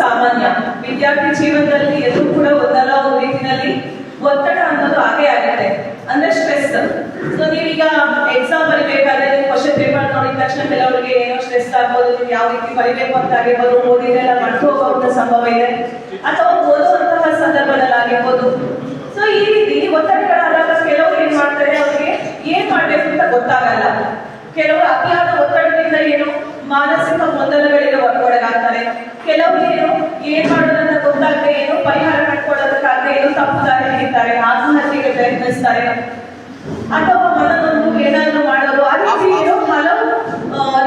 ಸಾಮಾನ್ಯ. ವಿದ್ಯಾರ್ಥಿ ಜೀವನದಲ್ಲಿ ಎಲ್ಲೂ ಕೂಡ ಒಂದಲ್ಲ ಒಂದು ರೀತಿಯಲ್ಲಿ ಒತ್ತಡ ಅನ್ನೋದು ಹಾಗೆ ಆಗುತ್ತೆ, ಅಂದ್ರೆ ಸ್ಟ್ರೆಸ್. ಸೊ ನೀವೀಗ ಎಕ್ಸಾಮ್ ಬರೀಬೇಕಾದ್ರೆ ಕ್ವಶನ್ ಪೇಪರ್ ನೋಡಿದ ತಕ್ಷಣ ಕೆಲವರಿಗೆ ಏನೋ ಸ್ಟ್ರೆಸ್ ಆಗ್ಬೋದು, ನೀವು ಯಾವ ರೀತಿ ಬರೀಬೇಕು ಅಂತ ಆಗಿರ್ಬೋದು, ಓದಿದೆಲ್ಲ ಮರ್ತು ಹೋಗುವಂತ ಸಂಭವ ಇದೆ, ಅಥವಾ ಓದುವಂತಹ ಸಂದರ್ಭದಲ್ಲಿ ಆಗಿರ್ಬೋದು. ಸೊ ಈ ರೀತಿ ಒತ್ತಡಗಳಾದಾಗ ಕೆಲವರು ಏನ್ ಮಾಡ್ತಾರೆ, ಅವ್ರಿಗೆ ಏನ್ ಮಾಡ್ಬೇಕು ಅಂತ ಗೊತ್ತಾಗಲ್ಲ. ಕೆಲವರು ಅತಿಯಾದ ಒತ್ತಡದಿಂದ ಏನು ಮಾನಸಿಕ ಗೊಂದಲಗಳಿಗೆ ಒಳಗಾಗ್ತಾರೆ. ಕೆಲವರು ಏನು ಏನ್ ಮಾಡೋದಂತ ಗೊತ್ತಾಗದೆ ಏನು ಪರಿಹಾರ ಕಂಡುಕೊಳ್ಳೋದಕ್ಕಾಗದೆ ಏನು ತಪ್ಪು ದಾರಿ ಹಿಡಿತಾರೆ, ಆತ್ಮಹತ್ಯೆಗೆ ಪ್ರಯತ್ನಿಸ್ತಾರೆ, ಅಥವಾ ಮನನೊಂದು ಏನಾದ್ರು ಮಾಡೋರು, ಆ ರೀತಿ ಏನು ಹಲವು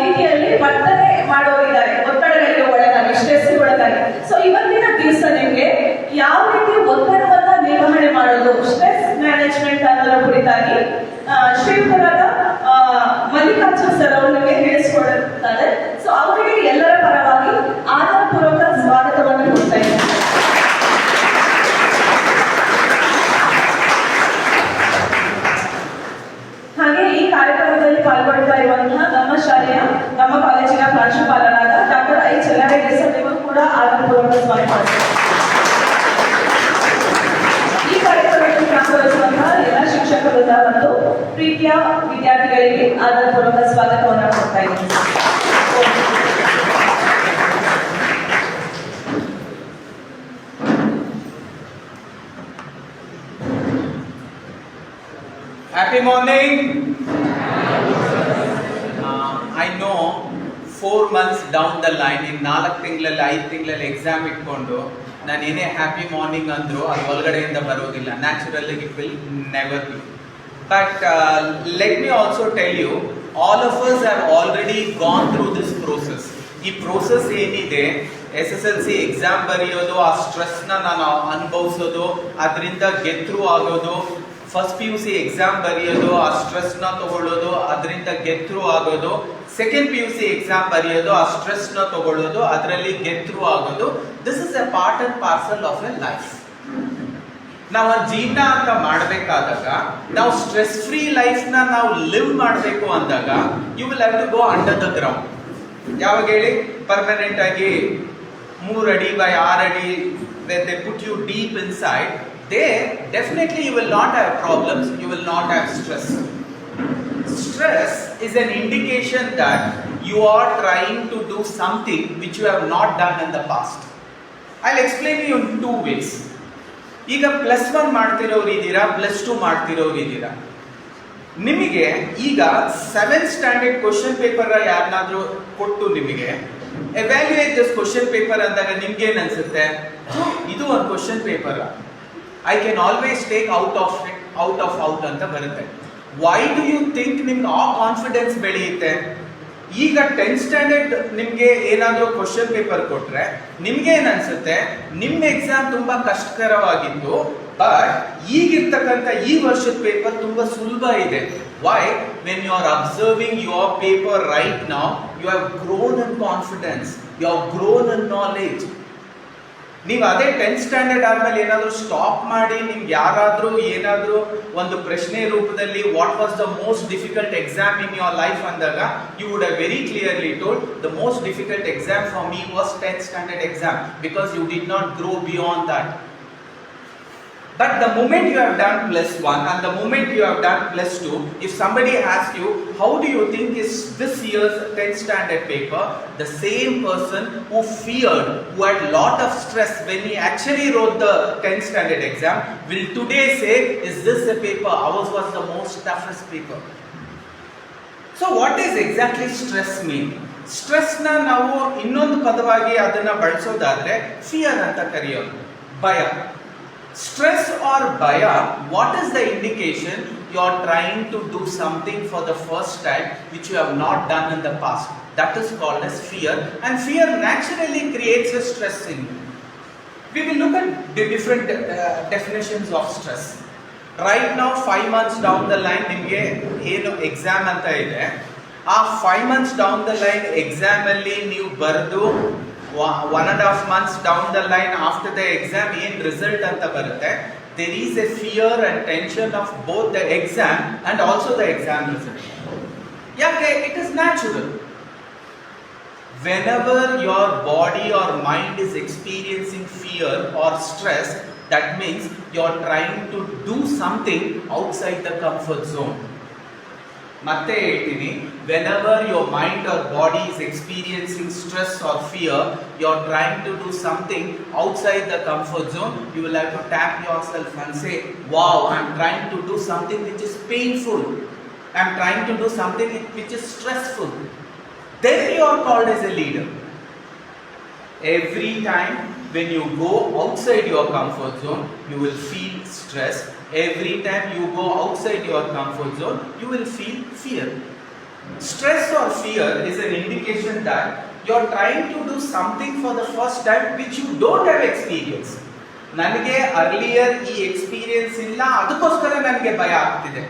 ರೀತಿಯಲ್ಲಿ ವರ್ತನೆ ಮಾಡೋರಿದ್ದಾರೆ ಒತ್ತಡಗಳಿಗೆ ಒಳಗಾಗಿ, ಸ್ಟ್ರೆಸ್ ಒಳಗಾಗಿ. ಸೊ ಇವತ್ತಿನ ದಿವಸ ನಿಮ್ಗೆ ಯಾವ ರೀತಿ ಒತ್ತಡವನ್ನ ನಿರ್ವಹಣೆ ಮಾಡೋದು, ಸ್ಟ್ರೆಸ್ ಮ್ಯಾನೇಜ್ಮೆಂಟ್ ಅನ್ನೋದ್ರ ಕುರಿತಾಗಿ ಶ್ರೀಯುತರಾದ ಮಲ್ಲಿಕಾರ್ಜುನ ಸರ್ ಅವರು ನಿಮಗೆ ಹೇಳಿಸಿಕೊಡುತ್ತಾರೆ. ಸೊ ಅವರಿಗೆ ಎಲ್ಲರ ಪರವಾಗಿ ಆದರಪೂರ್ವಕ ಸ್ವಾಗತವನ್ನು ಕೊಡ್ತಾ ಇದ್ದಾರೆ. ಹಾಗೆ ಈ ಕಾರ್ಯಕ್ರಮದಲ್ಲಿ ಪಾಲ್ಗೊಳ್ತಾ ಇರುವಂತಹ ನಮ್ಮ ಶಾಲೆಯ, ನಮ್ಮ ಕಾಲೇಜಿನ ಪ್ರಾಂಶುಪಾಲರಾದ ಡಾಕ್ಟರ್ ಐ ಚಂದ್ರಯ್ಯ ಸರ್ ಇವರು ಕೂಡ ಆದರಪೂರ್ವಕ ಸ್ವಾಗತ. ಈ ಕಾರ್ಯಕ್ರಮಕ್ಕೆ ಭಾಗವಹಿಸುವಂತಹ ಎಲ್ಲ ಶಿಕ್ಷಕರು ಮತ್ತು ಪ್ರೀತಿಯ ವಿದ್ಯಾರ್ಥಿಗಳಿಗೆ ಆದರಪೂರ್ವಕ ಸ್ವಾಗತವನ್ನು ಕೊಡ್ತಾ ಇದ್ದೀನಿ. Happy morning. I know 4 months down the line, in 4 ತಿಂಗಳಲ್ಲಿ 5 ತಿಂಗಳಲ್ಲಿ ಎಕ್ಸಾಮ್ ಇಟ್ಕೊಂಡು ನಾನು ಏನೇ ಹ್ಯಾಪಿ ಮಾರ್ನಿಂಗ್ ಅಂದ್ರು ಅದು ಒಳಗಡೆಯಿಂದ ಬರೋದಿಲ್ಲ. Naturally it will never be. But let me also tell you, all of us have already gone through this process. ಈ ಪ್ರೋಸೆಸ್ ಏನಿದೆ, SSLC ಎಕ್ಸಾಮ್ ಬರೆಯೋದು, ಆ ಸ್ಟ್ರೆಸ್ನ ನಾನು ಅನುಭವಿಸೋದು, ಅದರಿಂದ ಗೆಟ್ ಥ್ರೂ ಆಗೋದು, ಫಸ್ಟ್ PUC ಎಕ್ಸಾಮ್ ಬರೆಯೋದು, ಆ ಸ್ಟ್ರೆಸ್ನ ತಗೊಳ್ಳೋದು, ಅದರಿಂದ ಗೆಟ್ ಥ್ರೂ ಆಗೋದು, ಸೆಕೆಂಡ್ PUC ಎಕ್ಸಾಮ್ ಬರೆಯೋದು, ಆ ಸ್ಟ್ರೆಸ್ನ ತಗೊಳ್ಳೋದು, ಅದರಲ್ಲಿ ಗೆಟ್ ಥ್ರೂ ಆಗೋದು. This is a part and parcel of a life. ನಾವು ಜೀವನ ಅಂತ ಮಾಡಬೇಕಾದಾಗ, ನಾವು ಸ್ಟ್ರೆಸ್ ಫ್ರೀ ಲೈಫ್ನ ನಾವು ಲಿವ್ ಮಾಡಬೇಕು ಅಂದಾಗ, you will have to go under the ground. ಯಾವಾಗ ಹೇಳಿ, ಪರ್ಮನೆಂಟ್ ಆಗಿ 3 ಅಡಿ by 6 ಅಡಿ, they put you deep inside, there definitely you will not have problems, you will not have stress. Stress is an indication that you are trying to do something which you have not done in the past. I'll explain you in 2 ways. ಈಗ +1 ಮಾಡ್ತಿರೋರು ಇದ್ದೀರಾ, +2 ಮಾಡ್ತಿರೋರು ಇದ್ದೀರಾ. ನಿಮಗೆ ಈಗ 7th standard question paper ಯಾರನ್ನಾದ್ರೂ ಕೊಟ್ಟು ನಿಮಗೆ evaluate this question paper ಅಂದಾಗ ನಿಮ್ಗೆ ಏನ್ ಅನ್ಸುತ್ತೆ? ಇದು ಒಂದು question paper, I can always take out of ಅಂತ ಬರುತ್ತೆ. ವೈ ಡು ಯು ಥಿಂಕ್ ನಿಮ್ಗೆ ಆ ಕಾನ್ಫಿಡೆನ್ಸ್ ಬೆಳೆಯುತ್ತೆ? ಈಗ 10th ಸ್ಟ್ಯಾಂಡರ್ಡ್ ನಿಮ್ಗೆ ಏನಾದ್ರೂ ಕ್ವಶನ್ ಪೇಪರ್ ಕೊಟ್ರೆ ನಿಮ್ಗೆ ಏನ್ ಅನ್ಸುತ್ತೆ? ನಿಮ್ಮ ಎಕ್ಸಾಮ್ ತುಂಬಾ ಕಷ್ಟಕರವಾಗಿತ್ತು, ಬಟ್ ಈಗಿರ್ತಕ್ಕಂಥ ಈ ವರ್ಷದ ಪೇಪರ್ ತುಂಬಾ ಸುಲಭ ಇದೆ. Why? When you are observing your paper right now, you have grown in confidence, you have grown in knowledge. ನೀವು ಅದೇ 10th ಸ್ಟ್ಯಾಂಡರ್ಡ್ ಆದ್ಮೇಲೆ ಏನಾದ್ರು ಸ್ಟಾಪ್ ಮಾಡಿ ನಿಮ್ಗೆ ಯಾರಾದ್ರೂ ಏನಾದ್ರೂ ಒಂದು ಪ್ರಶ್ನೆ ರೂಪದಲ್ಲಿ what was the most difficult exam in your life ಅಂದಾಗ, you would have very clearly told the most difficult exam for me was 10th standard exam, because you did not grow beyond that. But the moment you have done +1 and the moment you have done +2, if somebody asks you, how do you think is this year's 10th standard paper, the same person who feared, who had lot of stress when he actually wrote the 10th standard exam, will today say, is this a paper? Ours was the most toughest paper. So what is exactly stress mean? Stress na ನಾವು ಇನ್ನೊಂದು ಪದವಾಗಿ ಅದನ್ನ ಬಳಸೋದಾದ್ರೆ fear ಅಂತ ಕರೆಯೋದು, ಭಯ. Stress or baya, what is the indication you are trying to do something for the first time which you have not done in the past? That is called as fear, and fear naturally creates a stress in you. We will look at the different definitions of stress. Right now 5 months down the line ನಿಮಗೆ ಏನು exam ಅಂತ ಇದೆ, ಆ 5 months down the line exam ಅಲ್ಲಿ ನೀವು ಬರೆದು 1.5 months down the line after the exam ಏನ್ result ಅಂತ ಬರುತ್ತೆ, there is a fear and tension of both the exam and also the exam result. ಯಾಕೆ? it is natural. Whenever your body or mind is experiencing fear or stress, that means you're trying to do something outside the comfort zone. ಮತ್ತೆ ಹೇಳ್ತೀನಿ, whenever your mind or body is experiencing stress or fear, you're trying to do something outside the comfort zone, you will have to tap yourself and say, wow, I'm trying to do something which is painful, I'm trying to do something which is stressful. Then you are called as a leader. Every time when you go outside your comfort zone, you will feel stress. Every time you go outside your comfort zone, you will feel fear. Stress or fear is an indication that you are trying to do something for the first time which you don't have experience. ನನಗೆ earlier ಈ experience ಇಲ್ಲ, ಅದಕ್ಕೋಸ್ಕರ ನನಗೆ ಭಯ ಆಗ್ತಿದೆ.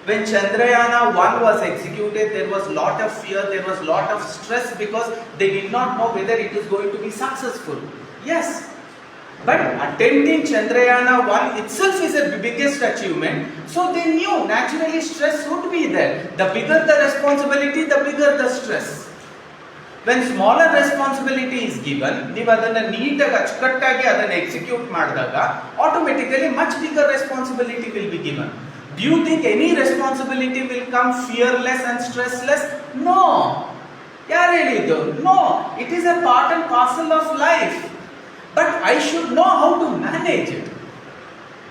When Chandrayaan 1 was executed, there was lot of fear, there was lot of stress because they did not know whether it is going to be successful. Yes, but attempting Chandrayaan 1 itself is the biggest achievement. So they knew naturally stress would be there. The bigger the responsibility, the bigger the stress. When smaller responsibility is given, ನೀವು ಅದನ್ನ ನೀಟಾಗಿ ಅಚ್ಚುಕಟ್ಟಾಗಿ ಅದನ್ನ execute ಮಾಡಿದಾಗ automatically much bigger responsibility will be given. Do you think any responsibility will come fearless and stressless? No. ಯಾರು ಹೇಳಿದ್ದು? No. It is a part and parcel of life. But I should know how to manage it.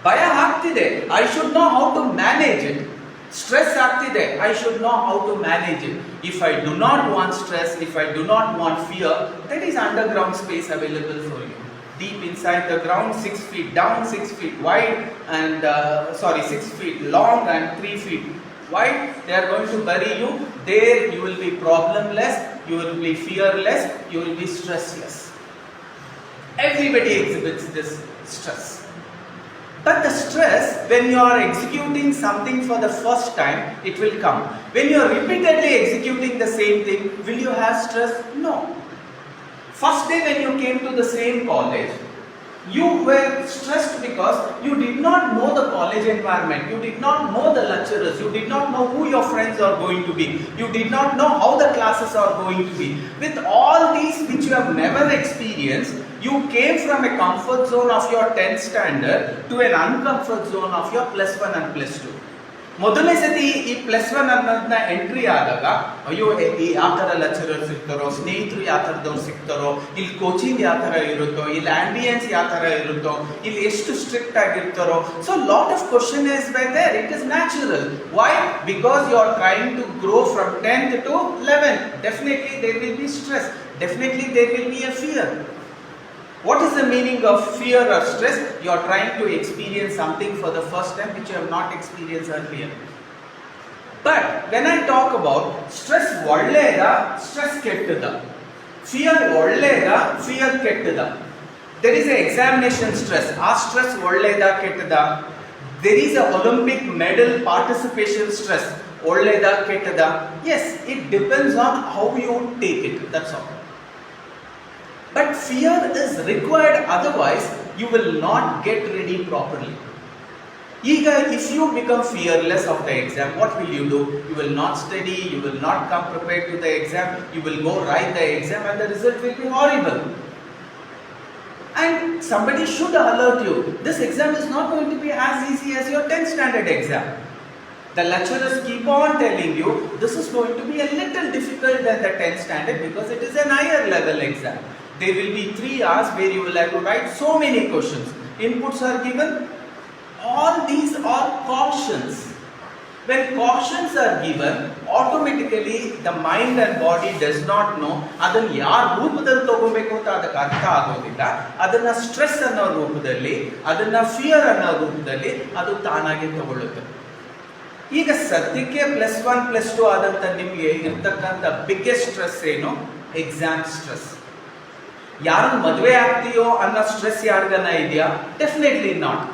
ಭಯ ಆಗ್ತಿದೆ, I should know how to manage it. Stress ಆಗ್ತಿದೆ, I should know how to manage it. If I do not want stress, if I do not want fear, there is underground space available for you. Deep inside the ground, 6 feet down, 6 feet wide, and 6 feet long and 3 feet wide. They are going to bury you. There you will be problemless, you will be fearless, you will be stressless. Everybody exhibits this stress. But the stress, when you are executing something for the first time, it will come. When you are repeatedly executing the same thing, will you have stress? No. First day when you came to the same college, you were stressed because you did not know the college environment, you did not know the lecturers, you did not know who your friends are going to be, you did not know how the classes are going to be. With all these which you have never experienced, you came from a comfort zone of your 10th standard to an uncomfort zone of your +1 and +2. ಮೊದಲನೇ ಸತಿ ಈ +1 ಅನ್ನೋದನ್ನ entry ಆದಾಗ, ಅಯ್ಯೋ ಯಾವ ಥರ lecturers ಇರ್ತಾರೋ, ಸ್ನೇಹಿತರು ಯಾವ ಥರದವ್ರು ಸಿಗ್ತಾರೋ, ಇಲ್ಲಿ ಕೋಚಿಂಗ್ ಯಾವ ಥರ ಇರುತ್ತೋ, ಇಲ್ಲಿ ಆಂಬಿಯನ್ಸ್ ಯಾವ ಥರ ಇರುತ್ತೋ, ಇಲ್ಲಿ ಎಷ್ಟು ಸ್ಟ್ರಿಕ್ಟ್ ಆಗಿರ್ತಾರೋ. So lot of question is by there. It is natural. Why? Because you are trying to grow from 10th to 11th. Definitely there will be stress, definitely there will be a fear. What is the meaning of fear or stress? You are trying to experience something for the first time which you have not experienced earlier. But when I talk about stress ಒಳ್ಳೆಯದ, stress ಕೆಟ್ಟದ, fear ಒಳ್ಳೆಯದ, fear ಕೆಟ್ಟದ, there is a examination stress. ಆ stress ಒಳ್ಳೆಯದ ಕೆಟ್ಟದ? There is a Olympic medal participation stress. ಒಳ್ಳೆಯದ ಕೆಟ್ಟದ? Yes, it depends on how you take it. That's all. But fear is required, otherwise you will not get ready properly. If you become fearless of the exam, what will you do? You will not study, you will not come prepared to the exam, you will go write the exam and the result will be horrible. And somebody should alert you, this exam is not going to be as easy as your 10th standard exam. The lecturers keep on telling you, this is going to be a little difficult than the 10th standard because it is an higher level exam. There will be 3 hours where you will have to write so many questions. Inputs are given. All these are cautions. When cautions are given, automatically the mind and body does not know ಅದನ್ನು ಯಾರ ರೂಪದಲ್ಲಿ ತಗೋಬೇಕು ಅಂತ ಅದಕ್ಕೆ ಅರ್ಥ ಆಗೋದಿಲ್ಲ. ಅದನ್ನ stress ಅನ್ನೋ ರೂಪದಲ್ಲಿ, ಅದನ್ನ ಫಿಯರ್ ಅನ್ನೋ ರೂಪದಲ್ಲಿ ಅದು ತಾನಾಗಿ ತಗೊಳ್ಳುತ್ತೆ. ಈಗ ಸದ್ಯಕ್ಕೆ +1 +2 ಆದಂತ ನಿಮಗೆ ಇರ್ತಕ್ಕಂಥ ಬಿಗ್ಗೆಸ್ಟ್ ಸ್ಟ್ರೆಸ್ ಏನು? Exam stress. ಯಾರು ಮದುವೆ ಆಗ್ತೀಯೋ ಅನ್ನೋ ಸ್ಟ್ರೆಸ್ ಯಾರಿಗನ ಇದೆಯಾ? Definitely not.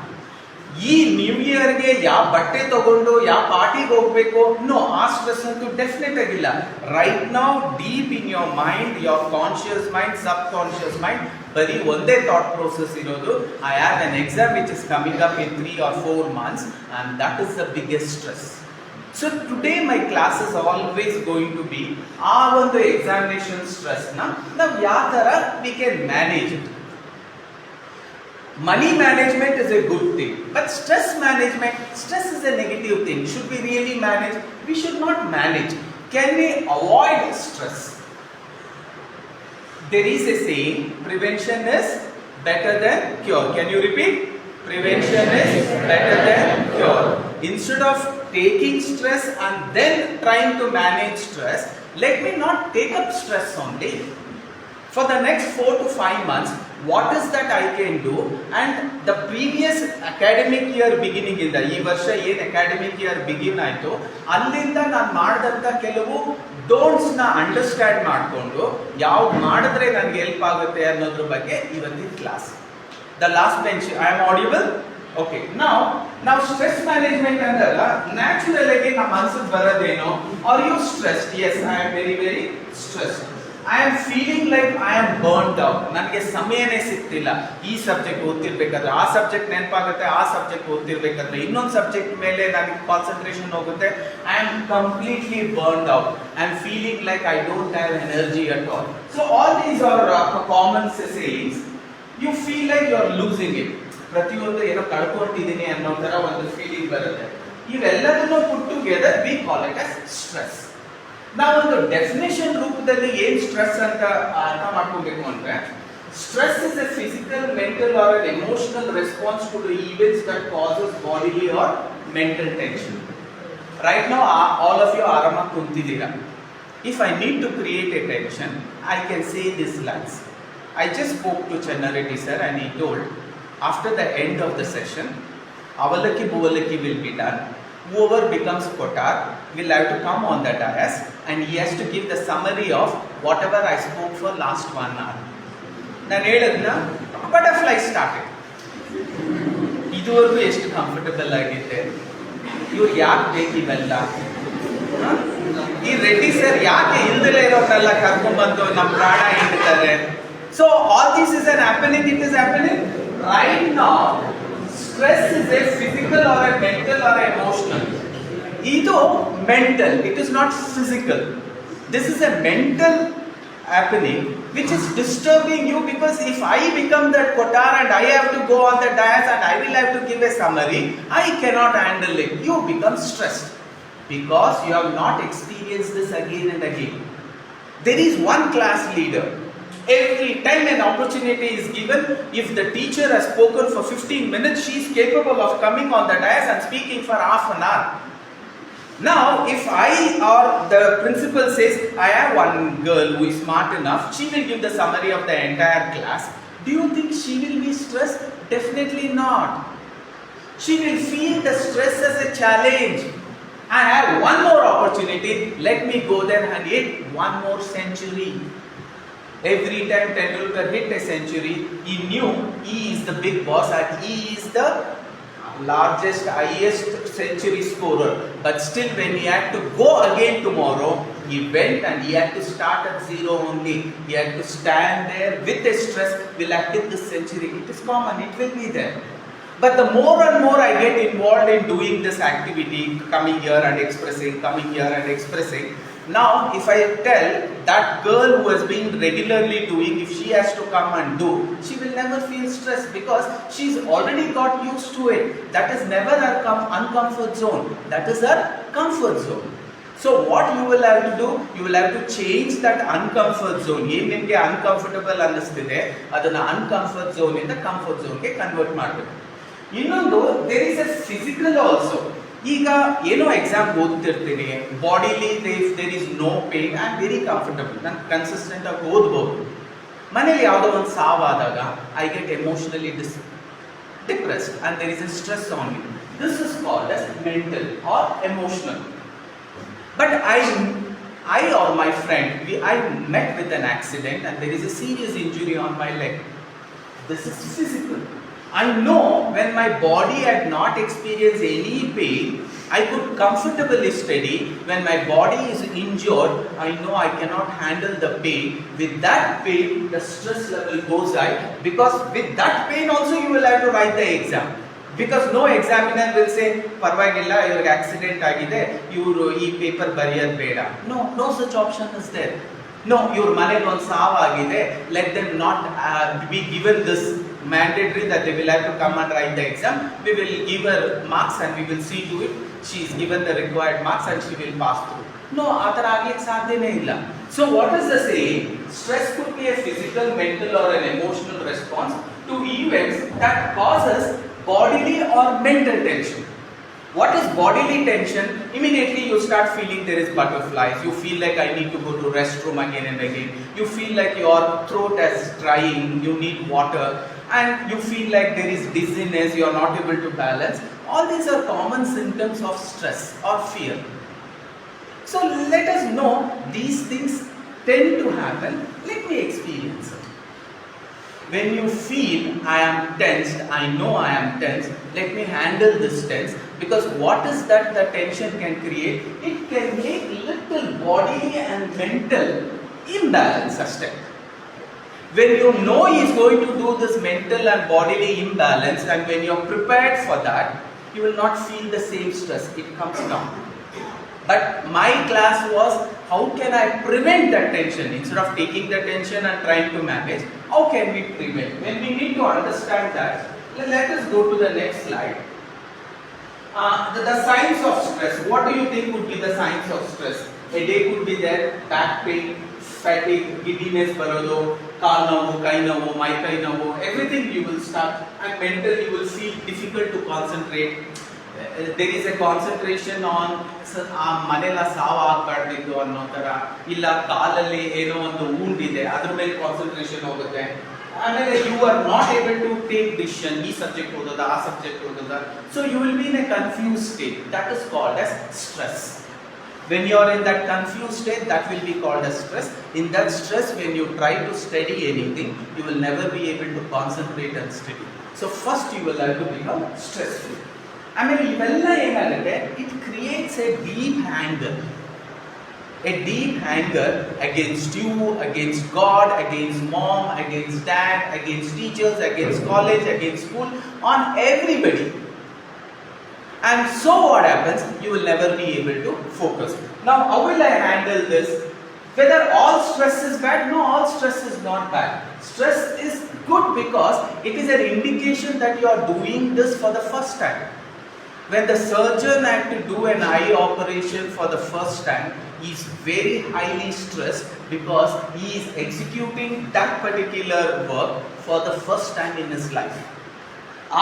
ಈ ನ್ಯೂ ಇಯರ್ಗೆ ಯಾವ ಬಟ್ಟೆ ತಗೊಂಡು ಯಾವ ಪಾರ್ಟಿಗೆ ಹೋಗ್ಬೇಕು ನೋ, ಆ ಸ್ಟ್ರೆಸ್ ಅಂತೂ ಡೆಫಿನೆಟ್ ಆಗಿಲ್ಲ. Right now deep in your mind, your conscious mind, sub conscious mind, ಬರೀ ಒಂದೇ ಥಾಟ್ ಪ್ರೋಸೆಸ್ ಇರೋದು, I have an exam which is coming up in 3 or 4 months and that is the biggest stress. So today my class is always going to be ಆ ಒಂದು examination stress ನಾವು ಯಾವ ತರ we can manage it. Money management is a good thing, but stress is a negative thing. Should we really manage? We should not manage. Can we avoid stress? There is a saying, prevention is better than cure. Can you repeat? Prevention is better than cure. Instead of taking stress and then trying to manage stress, let me not take up stress only. For the next 4 to 5 months, what is that I can do? And the previous academic year beginning ಇಂದ ಈ ವರ್ಷ ಏನು academic year begin ಆಯಿತು ಅಲ್ಲಿಂದ ನಾನು ಮಾಡಿದಂಥ ಕೆಲವು don'ts ನ ಅಂಡರ್ಸ್ಟ್ಯಾಂಡ್ ಮಾಡಿಕೊಂಡು ಯಾವ್ದು ಮಾಡಿದ್ರೆ ನನಗೆ ಹೆಲ್ಪ್ ಆಗುತ್ತೆ ಅನ್ನೋದ್ರ ಬಗ್ಗೆ ಇವತ್ತಿನ class. The last bench, I am audible? Okay. Now stress management ಅಂದಲ್ಲ ನ್ಯಾಚುರಲ್ ಆಗಿ ನಮ್ಮ ಮನಸ್ಸಿಗೆ ಬರೋದೇನೋ, are you stressed? Yes, I am very stressed. I am feeling like I am burnt out. ನನಗೆ ಸಮಯನೇ ಸಿಗ್ತಿಲ್ಲ. ಈ ಸಬ್ಜೆಕ್ಟ್ ಓದ್ತಿರ್ಬೇಕಾದ್ರೆ ಆ ಸಬ್ಜೆಕ್ಟ್ ನೆನಪಾಗುತ್ತೆ, ಆ ಸಬ್ಜೆಕ್ಟ್ ಓದ್ತಿರ್ಬೇಕಾದ್ರೆ ಇನ್ನೊಂದು ಸಬ್ಜೆಕ್ಟ್ ಮೇಲೆ ನನಗೆ ಕಾನ್ಸಂಟ್ರೇಷನ್ ಹೋಗುತ್ತೆ. I am completely burned out. I am feeling like I don't have energy at all. So all these are common sayings. You feel like you are losing it. ಪ್ರತಿಯೊಂದು ಏನೋ ಕಳ್ಕೊಂಡಿದ್ದೀನಿ ಅನ್ನೋ ತರ ಒಂದು feeling ಬರುತ್ತೆ. ಇವೆಲ್ಲದನ್ನು put together we call it as stress. ನಾವು ಒಂದು definition ರೂಪದಲ್ಲಿ ಏನ್ ಸ್ಟ್ರೆಸ್ ಅಂತ ಅರ್ಥ ಮಾಡ್ಕೋಬೇಕು ಅಂದ್ರೆ, stress is a physical, mental or an emotional response to the events that causes bodily or mental tension. Right now all of you ಆರಾಮಾಗಿ ಕುಂತಿದ್ದೀರಾ. If I need to create a tension, I can say these lines. I just spoke to Chandrayaan sir and he told after the end of the session avalaki buvalaki will be done. Whoever becomes Kotar will have to come on the dais and he has to give the summary of whatever I spoke for last 1 hour. ನಾನು ಹೇಳಿದ್ನ butterfly started. ಇದುವರೆಗೂ ಎಷ್ಟು comfortable ಆಗಿದ್ದೆ, ಇವ್ರು ಯಾಕೆ ಬೇಕು ಇವೆಲ್ಲ? ಈ Reddy sir ಯಾಕೆ ಇಲ್ದಲೇ ಇರೋರೆಲ್ಲ ಕರ್ಕೊಂಡ್ಬಂದು ನಮ್ಮ ಪ್ರಾಣ ಹಿಡ್ತಾರೆ? So all this is happening, it is happening right now. Stress is a physical or a mental or a emotional. Idu mental, it is not physical. This is a mental happening which is disturbing you, because if I become that Kotar and I have to go on the dais and I will have to give a summary, I cannot handle it. You become stressed because you have not experienced this again and again. There is one class leader. Every time an opportunity is given, if the teacher has spoken for 15 minutes, she is capable of coming on the dais and speaking for half an hour. Now, if I or the principal says, I have one girl who is smart enough, she will give the summary of the entire class. Do you think she will be stressed? Definitely not. She will feel the stress as a challenge. I have one more opportunity, let me go there and hit one more century. Every time Tendulkar hit a century, he knew he is the big boss and he is the largest, highest century scorer. But still, when he had to go again tomorrow, he went and he had to start at zero only. He had to stand there with the stress, will I hit this century? It is common, it will be there. But the more and more I get involved in doing this activity, coming here and expressing, now if I tell that girl who has been regularly doing, if she has to come and do, she will never feel stressed because she's already got used to it. That is never her uncomfort zone. That is her comfort zone. So what you will have to do, you will have to change that uncomfort zone. ಏನು ನಿಮಗೆ uncomfortable ಅನ್ನಿಸ್ತಿದೆ ಅದನ್ನ uncomfort zone ಇಂದ comfort zone ಗೆ convert ಮಾಡಬೇಕು. ಇನ್ನೊಂದು, there is a physical also. ಈಗ ಏನೋ ಎಕ್ಸಾಮ್ ಓದ್ತಿರ್ತೀನಿ, bodily there is no pain, I am very comfortable, ನಾನು ಕನ್ಸಿಸ್ಟೆಂಟ್ ಆಗಿ ಓದ್ಬೋದು. ಮನೇಲಿ ಯಾವುದೋ ಒಂದು ಸಾವಾದಾಗ I get emotionally depressed and there is a stress on me. This is called as mental or emotional. But I or my friend, I met with an accident and there is a serious injury on my leg. This is physical. I know when my body had not experienced any pain, I could comfortably study. When my body is injured, I know I cannot handle the pain. With that pain, the stress level goes high, because with that pain also you will have to write the exam. Because no examiner will say ಪರವಾಗಿಲ್ಲ ಇವ್ರಿಗೆ accident ಆಗಿದೆ ಇವರು ಈ paper ಬರೆಯೋದು ಬೇಡ. No such option is there. No, ಇವ್ರ ಮನೇಲಿ ಒಂದು ಸಾವಾಗಿದೆ, let them not be given this mandatory that they will have to come and write the exam. We will give her marks and we will see to it she is given the required marks and she will pass through. No, ಆ ಥರ ಆಗ್ಲಿಕ್ಕೆ ಸಾಧ್ಯನೇ ಇಲ್ಲ. So what is the saying? Stress could be a physical, mental or an emotional response to events that causes bodily or mental tension. What is bodily tension? Immediately you start feeling there is butterflies. You feel like I need to go to restroom again and again. You feel like your throat is drying. You need water, and you feel like there is dizziness. You are not able to balance. All these are common symptoms of stress or fear. So let us know these things tend to happen. Let me experience it. When you feel I am tensed, I know I am tensed, let me handle this tense, because what is that the tension can create? It can make little bodily and mental imbalance aspect. When you know he is going to do this mental and bodily imbalance, and when you are prepared for that, you will not feel the same stress. It comes down. But my class was, how can I prevent that tension? Instead of taking the tension and trying to manage, how can we prevent? When we need to understand that, let us go to the next slide. The signs of stress. What do you think would be the signs of stress? Headache could be there, back pain, fatigue, giddiness barodo, kaal novu, kai novu, my kai novu, everything you will start, and mentally you will feel difficult to concentrate. There is a concentration on ಮನೆಲ್ಲ ಸಾವು ಆಗ್ಬಾರ್ದಿದ್ದು ಅನ್ನೋ ಥರ, ಇಲ್ಲ ಕಾಲಲ್ಲಿ ಏನೋ ಒಂದು wound ಇದೆ ಅದ್ರ ಮೇಲೆ ಕಾನ್ಸಂಟ್ರೇಷನ್ ಹೋಗುತ್ತೆ. ಆಮೇಲೆ you are not able to take decision, ಈ ಸಬ್ಜೆಕ್ಟ್ ಓದೋದ ಆ subject ಓದೋದ, so you will be in a confused state. That is called as stress. When you are in that confused state, that will be called as stress. In that stress, when you try to study anything, you will never be able to concentrate and study. So first you will have to become stressful. ಆಮೇಲೆ ಇವೆಲ್ಲ ಏನಾಗುತ್ತೆ, it creates a deep anger. A deep anger against you, against God, against mom, against dad, against teachers, against college, against school, on everybody. And so what happens, you will never be able to focus. Now how will I handle this? Whether all stress is bad? No, all stress is not bad. Stress is good because it is an indication that you are doing this for the first time. When the surgeon had to do an eye operation for the first time, he is very highly stressed because he is executing that particular work for the first time in his life.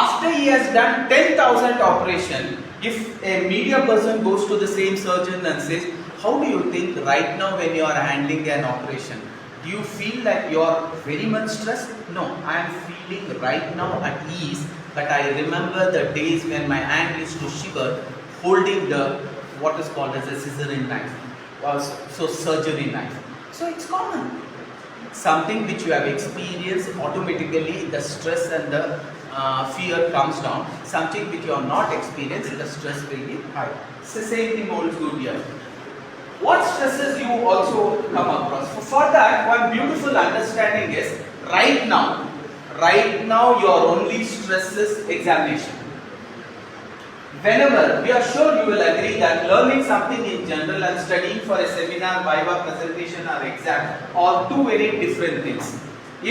After he has done 10,000 operations, if a media person goes to the same surgeon and says, how do you think right now when you are handling an operation? Do you feel like you are very much stressed? No, I am feeling right now at ease, but I remember the days when my hand used to shiver holding the what is called as a scissoring knife, so surgery knife. So it's common. Something which you have experienced, automatically the stress and the fear comes down. Something which you have not experienced, the stress will be high. It's the same thing holds good here. What stresses you also come across? For that, one beautiful understanding is right now your only stress is examination. Whenever, we are sure you will agree that learning something in general and studying for a seminar, viva, presentation or exam are two very different things.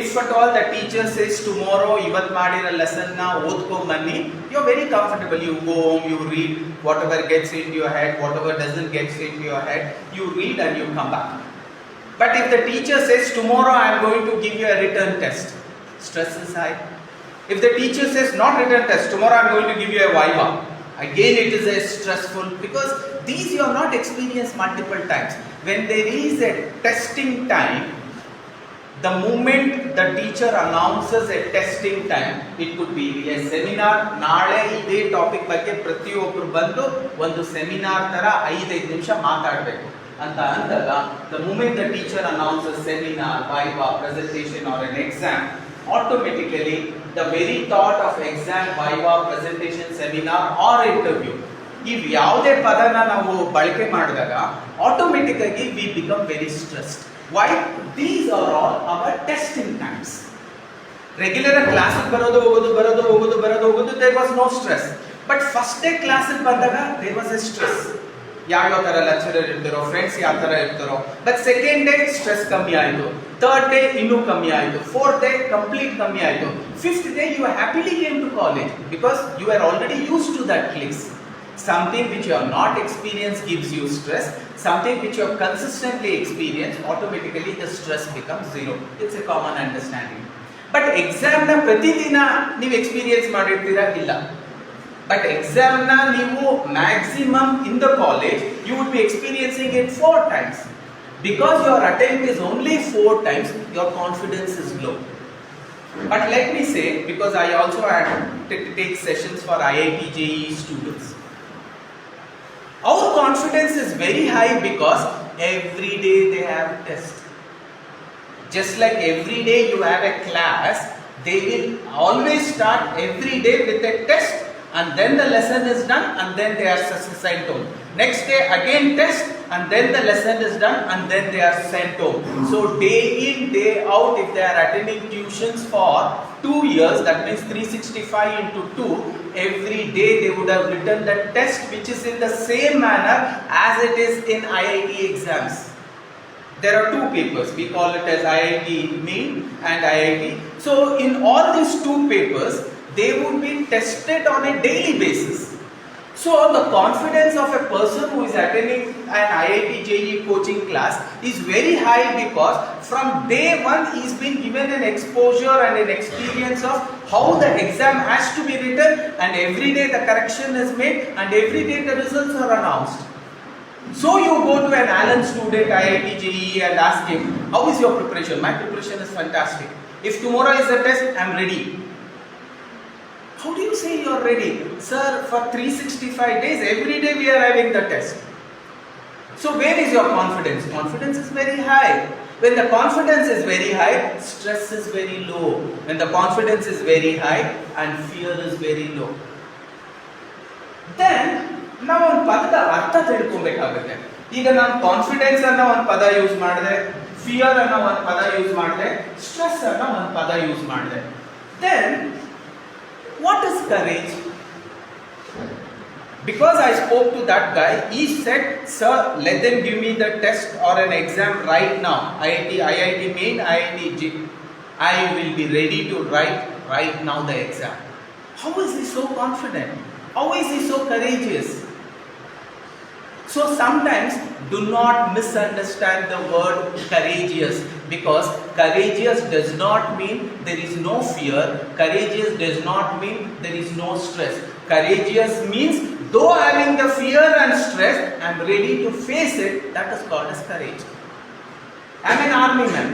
If at all the teacher says tomorrow ivat madira lesson na odko manni, you are very comfortable. You go home, you read whatever gets into your head, whatever doesn't get into your head, you read and you come back. But if the teacher says tomorrow I am going to give you a written test, stress is high. If the teacher says not written test, tomorrow I am going to give you a viva, again it is a stressful, because these you have not experienced multiple times. When there is a testing time, the moment the teacher announces a testing time, it could be a seminar, naale ide topic ಬಗ್ಗೆ ಪ್ರತಿಯೊಬ್ಬರು ಬಂದು ಒಂದು seminar ತರ 5 ನಿಮಿಷ ಮಾತಾಡಬೇಕು ಅಂತ ಅಂದಾಗ, the moment the teacher announces seminar, viva, presentation or an exam, automatically the very thought of exam, viva, presentation, seminar or interview, ಇವ್ ಯಾವುದೇ ಪದನ ನಾವು ಬಳಕೆ ಮಾಡಿದಾಗ ಆಟೋಮೆಟಿಕ್ ಆಗಿ we become very stressed. Why? These are all our testing times. Regular ಕ್ಲಾಸಿಗೆ ಬರೋದು ಹೋಗೋದು there was no stress. But first day ಕ್ಲಾಸಿಗೆ ಬಂದಾಗ ದೇರ್ ವಾಸ್ ಎ ಸ್ಟ್ರೆಸ್. ಯಾವ ತರ ಲೆಕ್ಚರರ್ ಇರ್ತಾರೋ, ಫ್ರೆಂಡ್ಸ್ ಯಾವ ತರ ಇರ್ತಾರೋ. ಬಟ್ ಸೆಕೆಂಡ್ ಡೇ ಸ್ಟ್ರೆಸ್ ಕಮ್ಮಿ ಆಯಿತು, ಥರ್ಡ್ ಡೇ ಇನ್ನೂ ಕಮ್ಮಿ ಆಯಿತು, ಫೋರ್ತ್ ಡೇ ಕಂಪ್ಲೀಟ್ ಕಮ್ಮಿ ಆಯಿತು, fifth day you happily came to college because you are already use to that clicks. Something which you have not experienced gives you stress. Something which you have consistently experienced, automatically the stress becomes zero. It's a common understanding. But exam na ಪ್ರತಿದಿನ ನೀವು experience ಮಾಡಿರ್ತೀರಾ ಇಲ್ಲ. But exam na ನೀವು maximum in the college you would be experiencing it 4 times. Because your attempt is only 4 times, your confidence is low. But let me say, because I also had to take sessions for IIT JEE students. Our confidence is very high because every day they have test. Just like every day you have a class, they will always start every day with a test, and then the lesson is done, and then they are sent home. Next day again test, and then the lesson is done, and then they are sent home. So day in, day out, if they are attending tuitions for 2 years, that means 365 into 2, every day they would have written the test which is in the same manner as it is in IIT exams. There are 2 papers, we call it as IIT Main and IIT. So in all these 2 papers, they would be tested on a daily basis. So the confidence of a person who is attending an IIT JEE coaching class is very high because from day one he is being given an exposure and an experience of how the exam has to be written, and every day the correction is made, and every day the results are announced. So you go to an Alan student IIT JEE and ask him, how is your preparation? My preparation is fantastic. If tomorrow is the test, I am ready. How do you say you are ready? Sir, for 365 days, every day we are having the test. So where is your confidence? Confidence is very high. When the confidence is very high, stress is very low. When the confidence is very high and fear is very low. Then, ನಾವು ಒಂದು ಪದದ ಅರ್ಥ ತಿಳ್ಕೊಬೇಕಾಗುತ್ತೆ. ಈಗ ನಾನು confidence ಅನ್ನೋ ಒಂದು ಪದ use ಮಾಡಿದೆ, ಫಿಯರ್ ಅನ್ನೋ ಒಂದು ಪದ ಯೂಸ್ ಮಾಡಿದೆ, ಸ್ಟ್ರೆಸ್ ಅನ್ನೋ ಒಂದು ಪದ ಯೂಸ್ ಮಾಡಿದೆ. Then what is courage? Because I spoke to that guy, he said, sir, let them give me the test or an exam right now. IIT Main, IIT I will be ready to write right now the exam. How is he so confident? How is he so courageous? So sometimes do not misunderstand the word courageous, because courageous does not mean there is no fear. Courageous does not mean there is no stress. Courageous means though having the fear and stress, I am ready to face it. That is called as courage. I am an army man.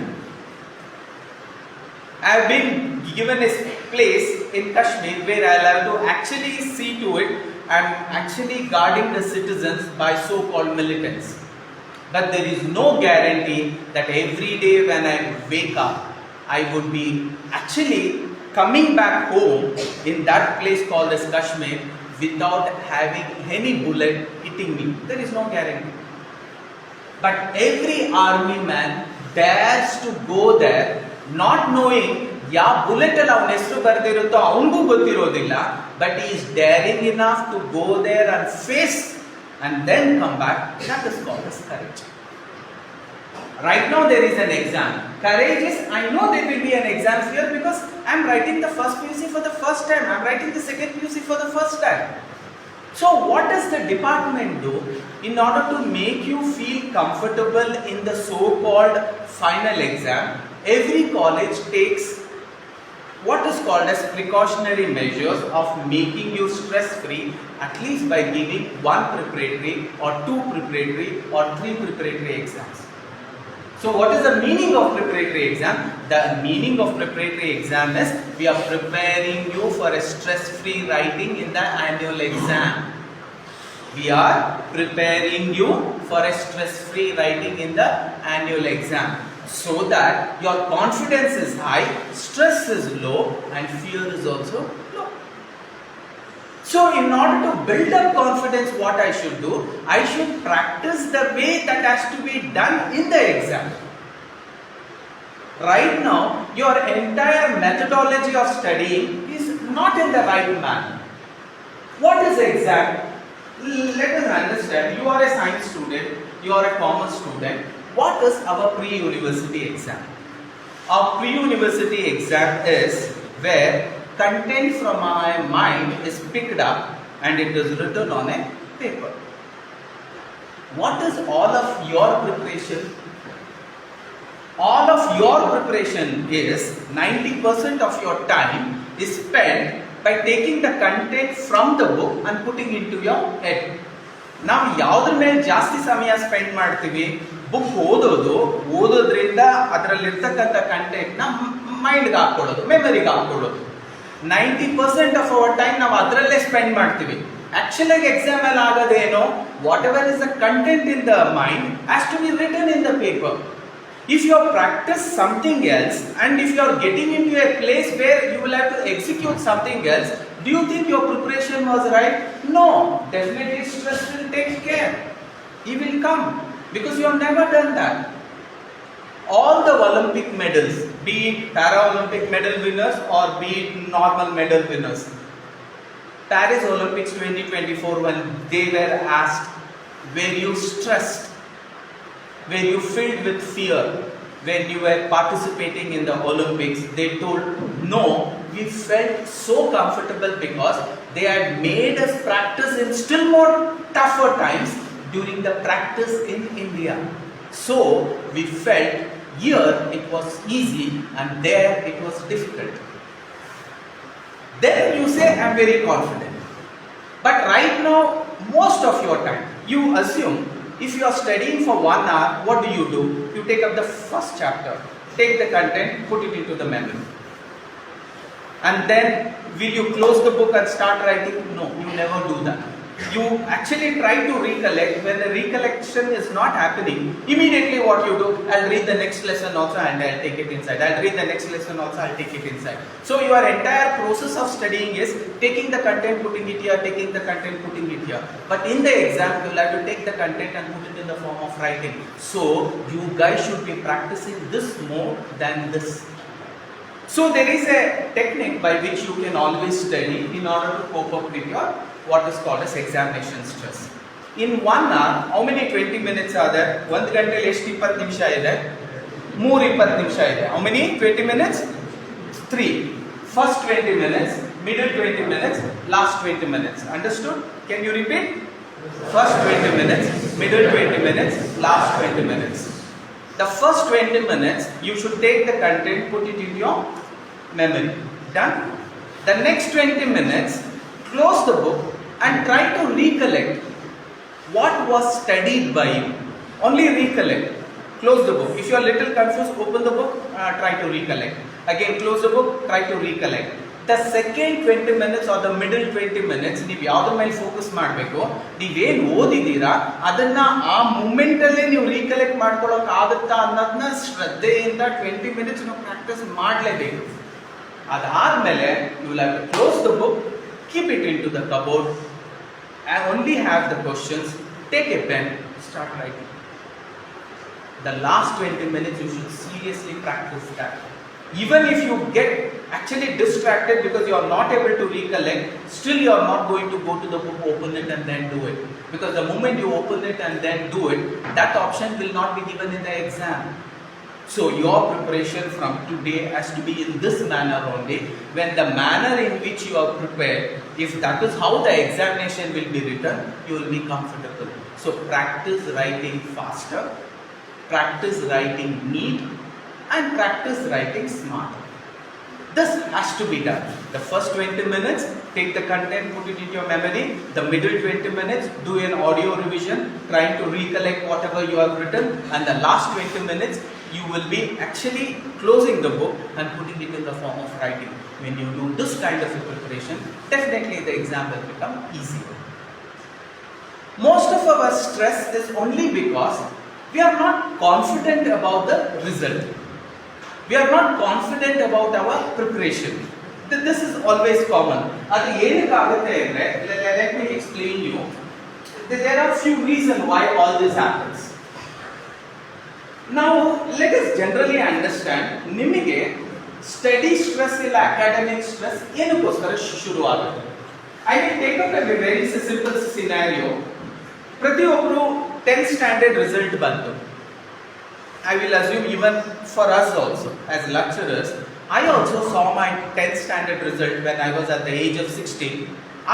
I have been given a place in Kashmir where I will have to actually see to it I am actually guarding the citizens by so-called militants. But there is no guarantee that every day when I wake up, I would be actually coming back home in that place called as Kashmir without having any bullet hitting me. There is no guarantee. But every army man dares to go there not knowing ಯಾವ bullet ಅಲ್ಲಿ ಅವನ ಹೆಸರು ಬರೆದಿರುತ್ತೋ ಅವನಿಗೂ ಗೊತ್ತಿರೋದಿಲ್ಲ, but he is daring enough to go there and face and then come back. That is called as courage. Right now there is an exam. Courage is, I know there will be an exam fear because I am writing the first PUC for the first time, I am writing the second PUC for the first time. So what does the department do in order to make you feel comfortable in the so-called final exam? Every college takes what is called as precautionary measures of making you stress free, at least by giving 1 preparatory or 2 preparatory or 3 preparatory exams. So what is the meaning of preparatory exam? The meaning of preparatory exam is we are preparing you for a stress free writing in the annual exam. We are preparing you for a stress free writing in the annual exam, so that your confidence is high, stress is low, and fear is also low. So in order to build up confidence, what I should do? I should practice the way that has to be done in the exam. Right now, your entire methodology of studying is not in the right manner. What is exam? Let us understand. You are a science student, you are a commerce student. What is our pre-university exam? Our pre-university exam is where content from my mind is picked up and it is written on a paper. What is all of your preparation? All of your preparation is 90% of your time is spent by taking the content from the book and putting into your head. ನಾವು ಯಾವುದ್ರ ಮೇಲೆ ಜಾಸ್ತಿ ಸಮಯ spend ಮಾಡ್ತೀವಿ? Book ಓದೋದ್ರಿಂದ ಅದರಲ್ಲಿರ್ತಕ್ಕಂಥ content ನ ಮೈಂಡ್ಗೆ ಹಾಕೊಳ್ಳೋದು, ಮೆಮರಿಗೆ ಹಾಕೊಳ್ಳೋದು. 90% ಆಫ್ ಅವರ್ ಟೈಮ್ ನಾವು ಅದರಲ್ಲೇ ಸ್ಪೆಂಡ್ ಮಾಡ್ತೀವಿ. ಆಕ್ಚುಲ್ ಆಗಿ ಎಕ್ಸಾಮ್ ಅಲ್ಲಿ ಆಗೋದೇನೋ, whatever is the content in the mind has to be written in the paper. If you practice something else and if you are getting into a place where you will have to execute something else, do you think your preparation was right? No, definitely stress will take care. He will come because you have never done that. All the Olympic medals, be it Paralympic medal winners or be it normal medal winners, Paris Olympics 2024, when they were asked, were you stressed? Were you filled with fear when you were participating in the Olympics? They told, no, we felt so comfortable because they had made us practice in still more tougher times during the practice in India. So we felt here it was easy and there it was difficult. Then you say, I'm very confident. But right now, most of your time, you assume, if you are studying for 1 hour, what do? You take up the first chapter, take the content, put it into the memory. And then, will you close the book and start writing? No, you never do that. You actually try to recollect. When the recollection is not happening, immediately what you do, I'll read the next lesson also and I'll take it inside. I'll read the next lesson also, I'll take it inside. So your entire process of studying is taking the content, putting it here, taking the content, putting it here. But in the exam, you'll have to take the content and put it in the form of writing. So you guys should be practicing this more than this. So there is a technique by which you can always study in order to cope up with your what is called as examination stress. In 1 hour, how many 20 minutes are there? 1 ಗಂಟೆಲಿ ಎಷ್ಟು 20 ನಿಮಿಷ ಇದೆ? 3 20 ನಿಮಿಷ ಇದೆ. How many 20 minutes? 3. First 20 minutes, middle 20 minutes, last 20 minutes. Understood? Can you repeat? First 20 minutes, middle 20 minutes, last 20 minutes. The first 20 minutes, you should take the content, put it in your memory. Done? The next 20 minutes, close the book and try to recollect what was studied by you. Only recollect. Close the book. If you are little confused, open the book, try to recollect. Again, close the book, try to recollect. The second 20 minutes or the middle 20 minutes, ನೀವು ಯಾವುದ್ರ ಮೇಲೆ focus ಮಾಡಬೇಕು, ನೀವೇನು ಓದಿದ್ದೀರಾ ಅದನ್ನ ಆ moment ಅಲ್ಲಿ ನೀವು recollect ಮಾಡ್ಕೊಳ್ಳೋಕೆ ಆಗುತ್ತಾ ಅನ್ನೋದನ್ನ ಶ್ರದ್ಧೆಯಿಂದ 20 minutes ನೀವು ಪ್ರಾಕ್ಟೀಸ್ ಮಾಡಲೇಬೇಕು. ಅದಾದ್ಮೇಲೆ you will have to close the book, keep it into the cupboard and only have the questions, take a pen, start writing. The last 20 minutes you should seriously practice that. Even if you get actually distracted because you are not able to recollect, still you are not going to go to the book, open it and then do it. Because the moment you open it and then do it, that option will not be given in the exam. So your preparation from today has to be in this manner only. When the manner in which you are prepared, if that is how the examination will be written, you will be comfortable. So practice writing faster, practice writing neat, and practice writing smart. This has to be done. The first 20 minutes, take the content, put it into your memory. The middle 20 minutes, do an audio revision, trying to recollect whatever you have written. And the last 20 minutes, you will be actually closing the book and putting it in the form of writing. When you do this kind of a preparation, definitely the exam will become easier. Most of our stress is only because we are not confident about the result. We are not confident about our preparation. This is always common. Let me explain you. There are few reasons why all this happens. Now let us generally understand ನಿಮಗೆ study stress ಇಲ್ಲ academic stress ಏನಕ್ಕೋಸ್ಕರ ಶುರು ಆಗುತ್ತೆ. I will take up A very simple scenario. ಪ್ರತಿಯೊಬ್ಬರು 10th standard result ಬಂತು. I will assume even for us also as lecturers, I also saw my 10th standard result when I was at the age of 16.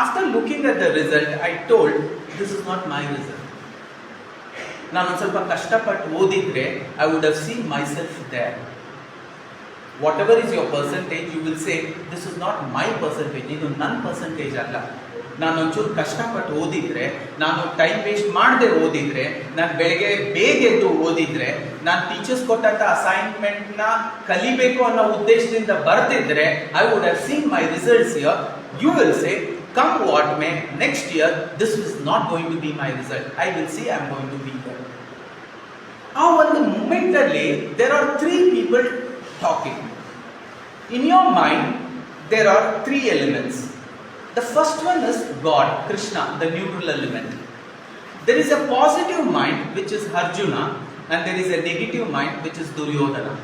After looking at the result, I told, this is not my result. ನಾನು ಒಂದು ಸ್ವಲ್ಪ ಕಷ್ಟಪಟ್ಟು ಓದಿದ್ರೆ I would have seen myself there. Whatever is your percentage, you will say, this is not my percentage, ಇದು ನನ್ನ percentage ಅಲ್ಲ. ನಾನು ಒಂಚೂರು ಕಷ್ಟಪಟ್ಟು ಓದಿದ್ರೆ, ನಾನು ಟೈಮ್ ವೇಸ್ಟ್ ಮಾಡದೆ ಓದಿದ್ರೆ, ನಾನು ಬೆಳಗ್ಗೆ ಬೇಗ ಎದ್ದು ಓದಿದ್ರೆ, ನಾನು ಟೀಚರ್ಸ್ ಕೊಟ್ಟಂತ ಅಸೈನ್ಮೆಂಟ್ನ ಕಲಿಬೇಕು ಅನ್ನೋ ಉದ್ದೇಶದಿಂದ ಬರ್ತಿದ್ರೆ, I would have seen my results here. You will say, come what may, next year this is not going to be my result. I will see I am going to be there. ಆ ಒಂದು moment ಅಲ್ಲಿ there are 3 people talking. In your mind, there are 3 elements. The first one is God, Krishna, the neutral element. There is a positive mind which is Arjuna, and there is a negative mind which is Duryodhana.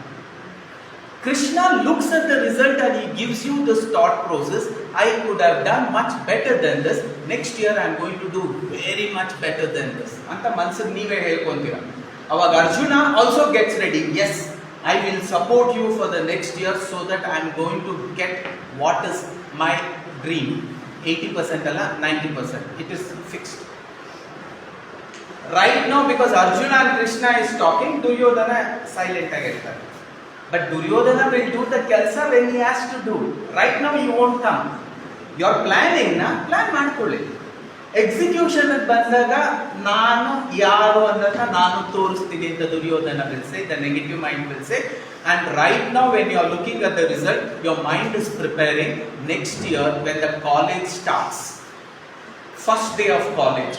Krishna looks at the result and he gives you this thought process. I could have done much better than this. Next year I am going to do very much better than this. Anta manasage neeve helkontira. Avaga Arjuna also gets ready. Yes, I will support you for the next year so that I am going to get what is my dream. 80% ಅಲ್ಲ 90%. It is fixed. Right now, because Arjuna and Krishna is talking, Duryodhana silent ಆಗಿರ್ತಾರೆ. But Duryodhana will do the ಕೆಲಸ when he has to do. Right now he won't come. Your planning na plan ಮಾಡ್ಕೊಳ್ಳಿ. Execution ಬಂದಾಗ ನಾನು ಯಾರು ಅನ್ನೋದನ್ನ ನಾನು ತೋರಿಸ್ತೀನಿ ಅಂತ Duryodhana will say, the negative mind will say. And right now when you are looking at the result, your mind is preparing next year when the college starts. First day of college,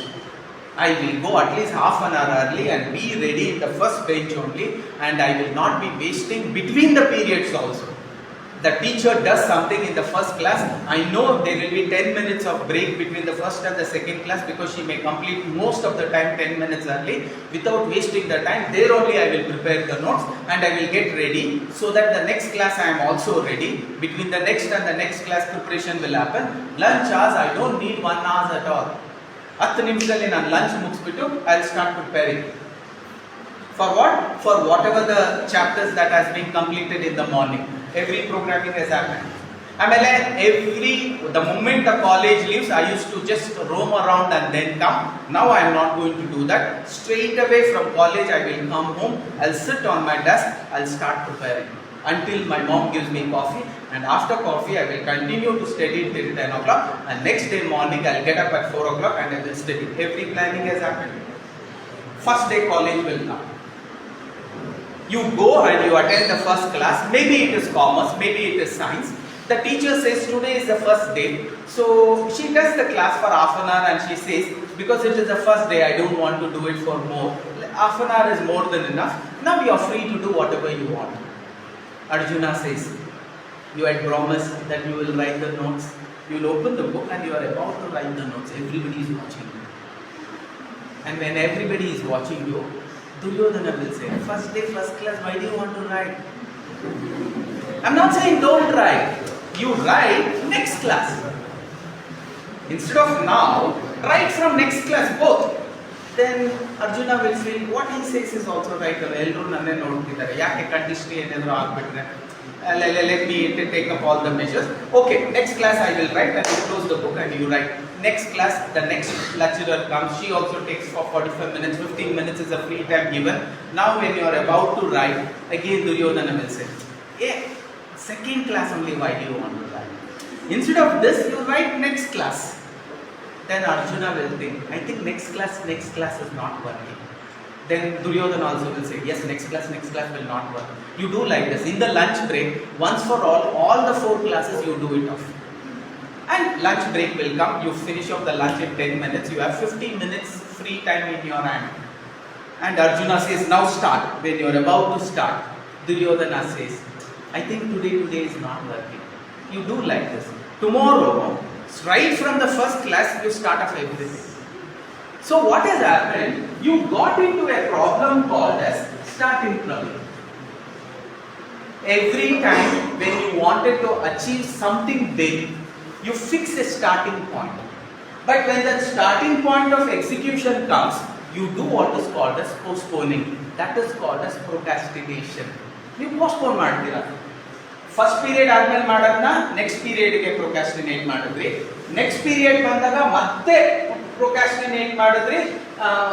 I will go at least half an hour early and be ready in the first bench only, and I will not be wasting between the periods also. The teacher does something in the first class, I know there will be 10 minutes of break between the first and the second class, because she may complete most of the time 10 minutes early. Without wasting the time, there only I will prepare the notes and I will get ready, so that the next class I am also ready. Between the next and the next class preparation will happen. Lunch hours, I don't need 1 hour at all. 10 ನಿಮಿಷದಲ್ಲಿ ನಾನು lunch ಮುಗಿಸ್ಬಿಟ್ಟು I will start preparing. For what? For whatever the chapters that has been completed in the morning. Every programming has happened. ಆಮೇಲೆ the moment the college leaves, I used to just roam around and then come. Now I am not going to do that. Straight away from college I will come home, I'll sit on my desk, I'll start preparing until my mom gives me coffee, and after coffee I will continue to study till 10 o'clock, and next day morning I'll get up at 4 o'clock and I will study. Every planning has happened. First day college will come. You go and you attend the first class. Maybe it is commerce, maybe it is science. The teacher says today is the first day, so she does the class for half an hour and she says, because it is the first day, I don't want to do it for more. Half an hour is more than enough. Now you are free to do whatever you want. Arjuna says, you had promised that you will write the notes. You will open the book and you are about to write the notes. Everybody is watching you. And when everybody is watching you, Duryodhana will say, first day, first class, why do you want to write? I'm not saying don't write. You write next class. Instead of now, write from next class both. Then Arjuna will feel what he says is also right. Ellaru nanne nodtidare. Yake condition enadru agbitre. Let me take up all the measures. Okay, next class I will write, and you close the book and you write. Next class, the next lecturer comes. She also takes for 45 minutes. 15 minutes is a free time given. Now when you are about to write, again Duryodhana will say, yeah, second class only, why do you want to write? Instead of this, you write next class. Then Arjuna will think, I think next class is not working. Then Duryodhana also will say, yes, next class will not work. You do like this. In the lunch break, once for all the 4 classes you do it off. And lunch break will come, you finish off the lunch in 10 minutes, you have 15 minutes free time in your hand. And Arjuna says, now start. When you are about to start, Duryodhana says, I think today is not working. You do like this. Tomorrow, right from the first class, you start off everything. So what has happened? You got into a problem called as starting trouble. Every time when you wanted to achieve something big, you fix a starting point. But when that starting point of execution comes, you do what is called as postponing. That is called as procrastination. You postpone ಮಾಡ್ತೀರಾ. First period ಆದ್ಮೇಲೆ ಮಾಡೋದನ್ನ next ಪೀರಿಯಡ್ಗೆ procrastinate ಮಾಡಿದ್ರಿ. Next period ಬಂದಾಗ ಮತ್ತೆ procrastinate ಮಾಡಿದ್ರಿ,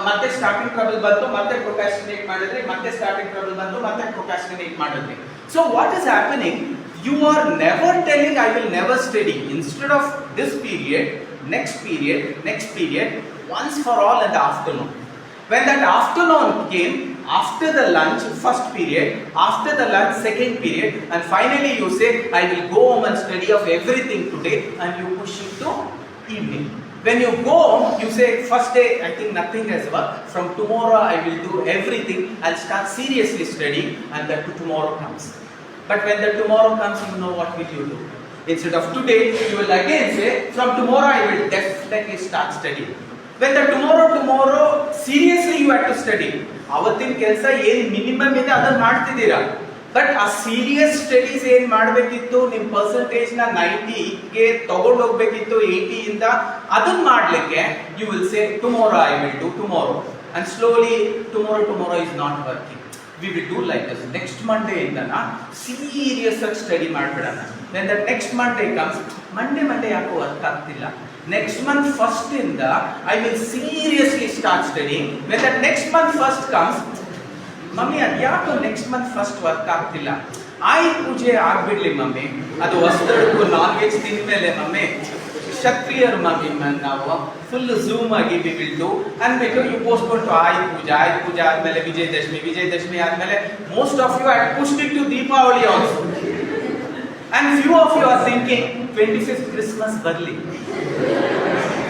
ಮತ್ತೆ starting trouble ಬಂತು, ಮತ್ತೆ ಪ್ರೊಕ್ರಾಸ್ಟಿನೇಟ್ ಮಾಡಿದ್ರಿ, ಮತ್ತೆ ಸ್ಟಾರ್ಟಿಂಗ್ ಟ್ರಬಲ್ ಬಂತು, ಮತ್ತೆ ಪ್ರೊಕ್ರಾಸ್ಟಿನೇಟ್ ಮಾಡಿದ್ರಿ. So what is happening? You are never telling I will never study. Instead of this period, next period, once for all in the afternoon. When that afternoon came, after the lunch, first period, after the lunch, second period, and finally you say, I will go home and study of everything today, and you push it to evening. When you go home, you say, first day, I think nothing has worked. From tomorrow, I will do everything. I'll start seriously studying, and that tomorrow comes. But when the tomorrow comes, you know what will you do? Instead of today, you will again say, from tomorrow, I will definitely start studying. When the tomorrow, seriously you have to study. ಅವತ್ತಿನ ಕೆಲಸ ಏನು minimum ಇದೆ ಅದನ್ನ ಮಾಡ್ತಿದ್ದೀರಾ. But ಆ serious studies ಏನ್ ಮಾಡಬೇಕಿತ್ತು, ನಿಮ್ಮ ಪರ್ಸೆಂಟೇಜ್ ನ 90ಗೆ ತಗೊಂಡು ಹೋಗ್ಬೇಕಿತ್ತು 80 ಇಂದ, ಅದನ್ನ ಮಾಡ್ಲಿಕ್ಕೆ you will say tomorrow I will do tomorrow, and slowly tomorrow is not working. We will do like this. Next Monday ಇಂದನ ಸೀರಿಯಸ್ ಆಗಿ ಸ್ಟಡಿ ಮಾಡ್ಬಿಡೋಣ. When the next Monday comes, Monday ಯಾಕೋ ವರ್ಕ್ ಆಗ್ತಿಲ್ಲ. Next month first ಇಂದ I will seriously start studying. When the next month first comes, mummy ಅದು ಯಾಕೋ next month first work ಆಗ್ತಿಲ್ಲ. ಆಯ್ ಪೂಜೆ ಆಗ್ಬಿಡ್ಲಿ ಮಮ್ಮಿ, ಅದು ಹೊಸದಕ್ಕೂ ನಾನ್ ವೆಜ್ ತಿಂದ್ಮೇಲೆ ಮಮ್ಮಿ ಕ್ಷತ್ರಿಯರು ಮಮ್ಮಿ ನಾವು ಫುಲ್ ಝೂಮ್ ಆಗಿ ವಿ ವಿಲ್ ಡೂ ಅಂದ್ಬಿಟ್ಟು you postpone to Ayudha Puja ಆದ್ಮೇಲೆ ವಿಜಯದಶಮಿ ಆದ್ಮೇಲೆ most of you had pushed it to Deepavali also. And few of you are thinking 25th Christmas ಬರ್ಲಿ,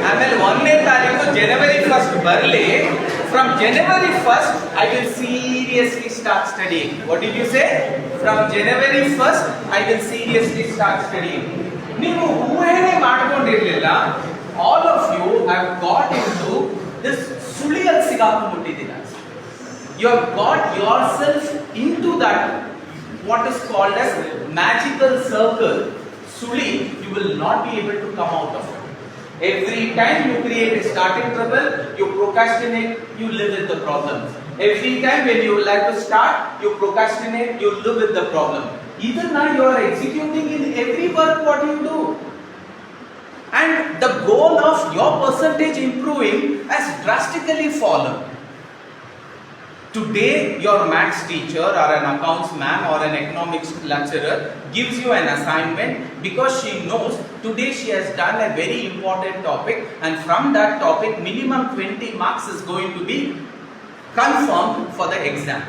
ಆಮೇಲೆ 1ನೇ ತಾರೀಕು ಜನವರಿ 1st ಬರ್ಲಿ. From January 1st, I will seriously start studying. What did you say? From January 1st, I will seriously start studying. ನೀವು ಊಹೆನೇ ಮಾಡ್ಕೊಂಡಿರ್ಲಿಲ್ಲ. All of you have got into this ಸುಳಿಯಲ್ಲಿ ಸಿಗಾಕೊಂಡ್ಬಿಟ್ಟಿದ್ದೀರಾ. You have got yourself into that what is called as magical circle. Suli, you will not be able to come out of it. Every time you create a starting trouble, you procrastinate, you live with the problem. Every time when you like to start, you procrastinate, you live with the problem. Even now you are executing in every work what you do. And the goal of your percentage improving has drastically fallen. Today, your maths teacher or an accounts man or an economics lecturer gives you an assignment because she knows today she has done a very important topic, and from that topic minimum 20 marks is going to be confirmed for the exam.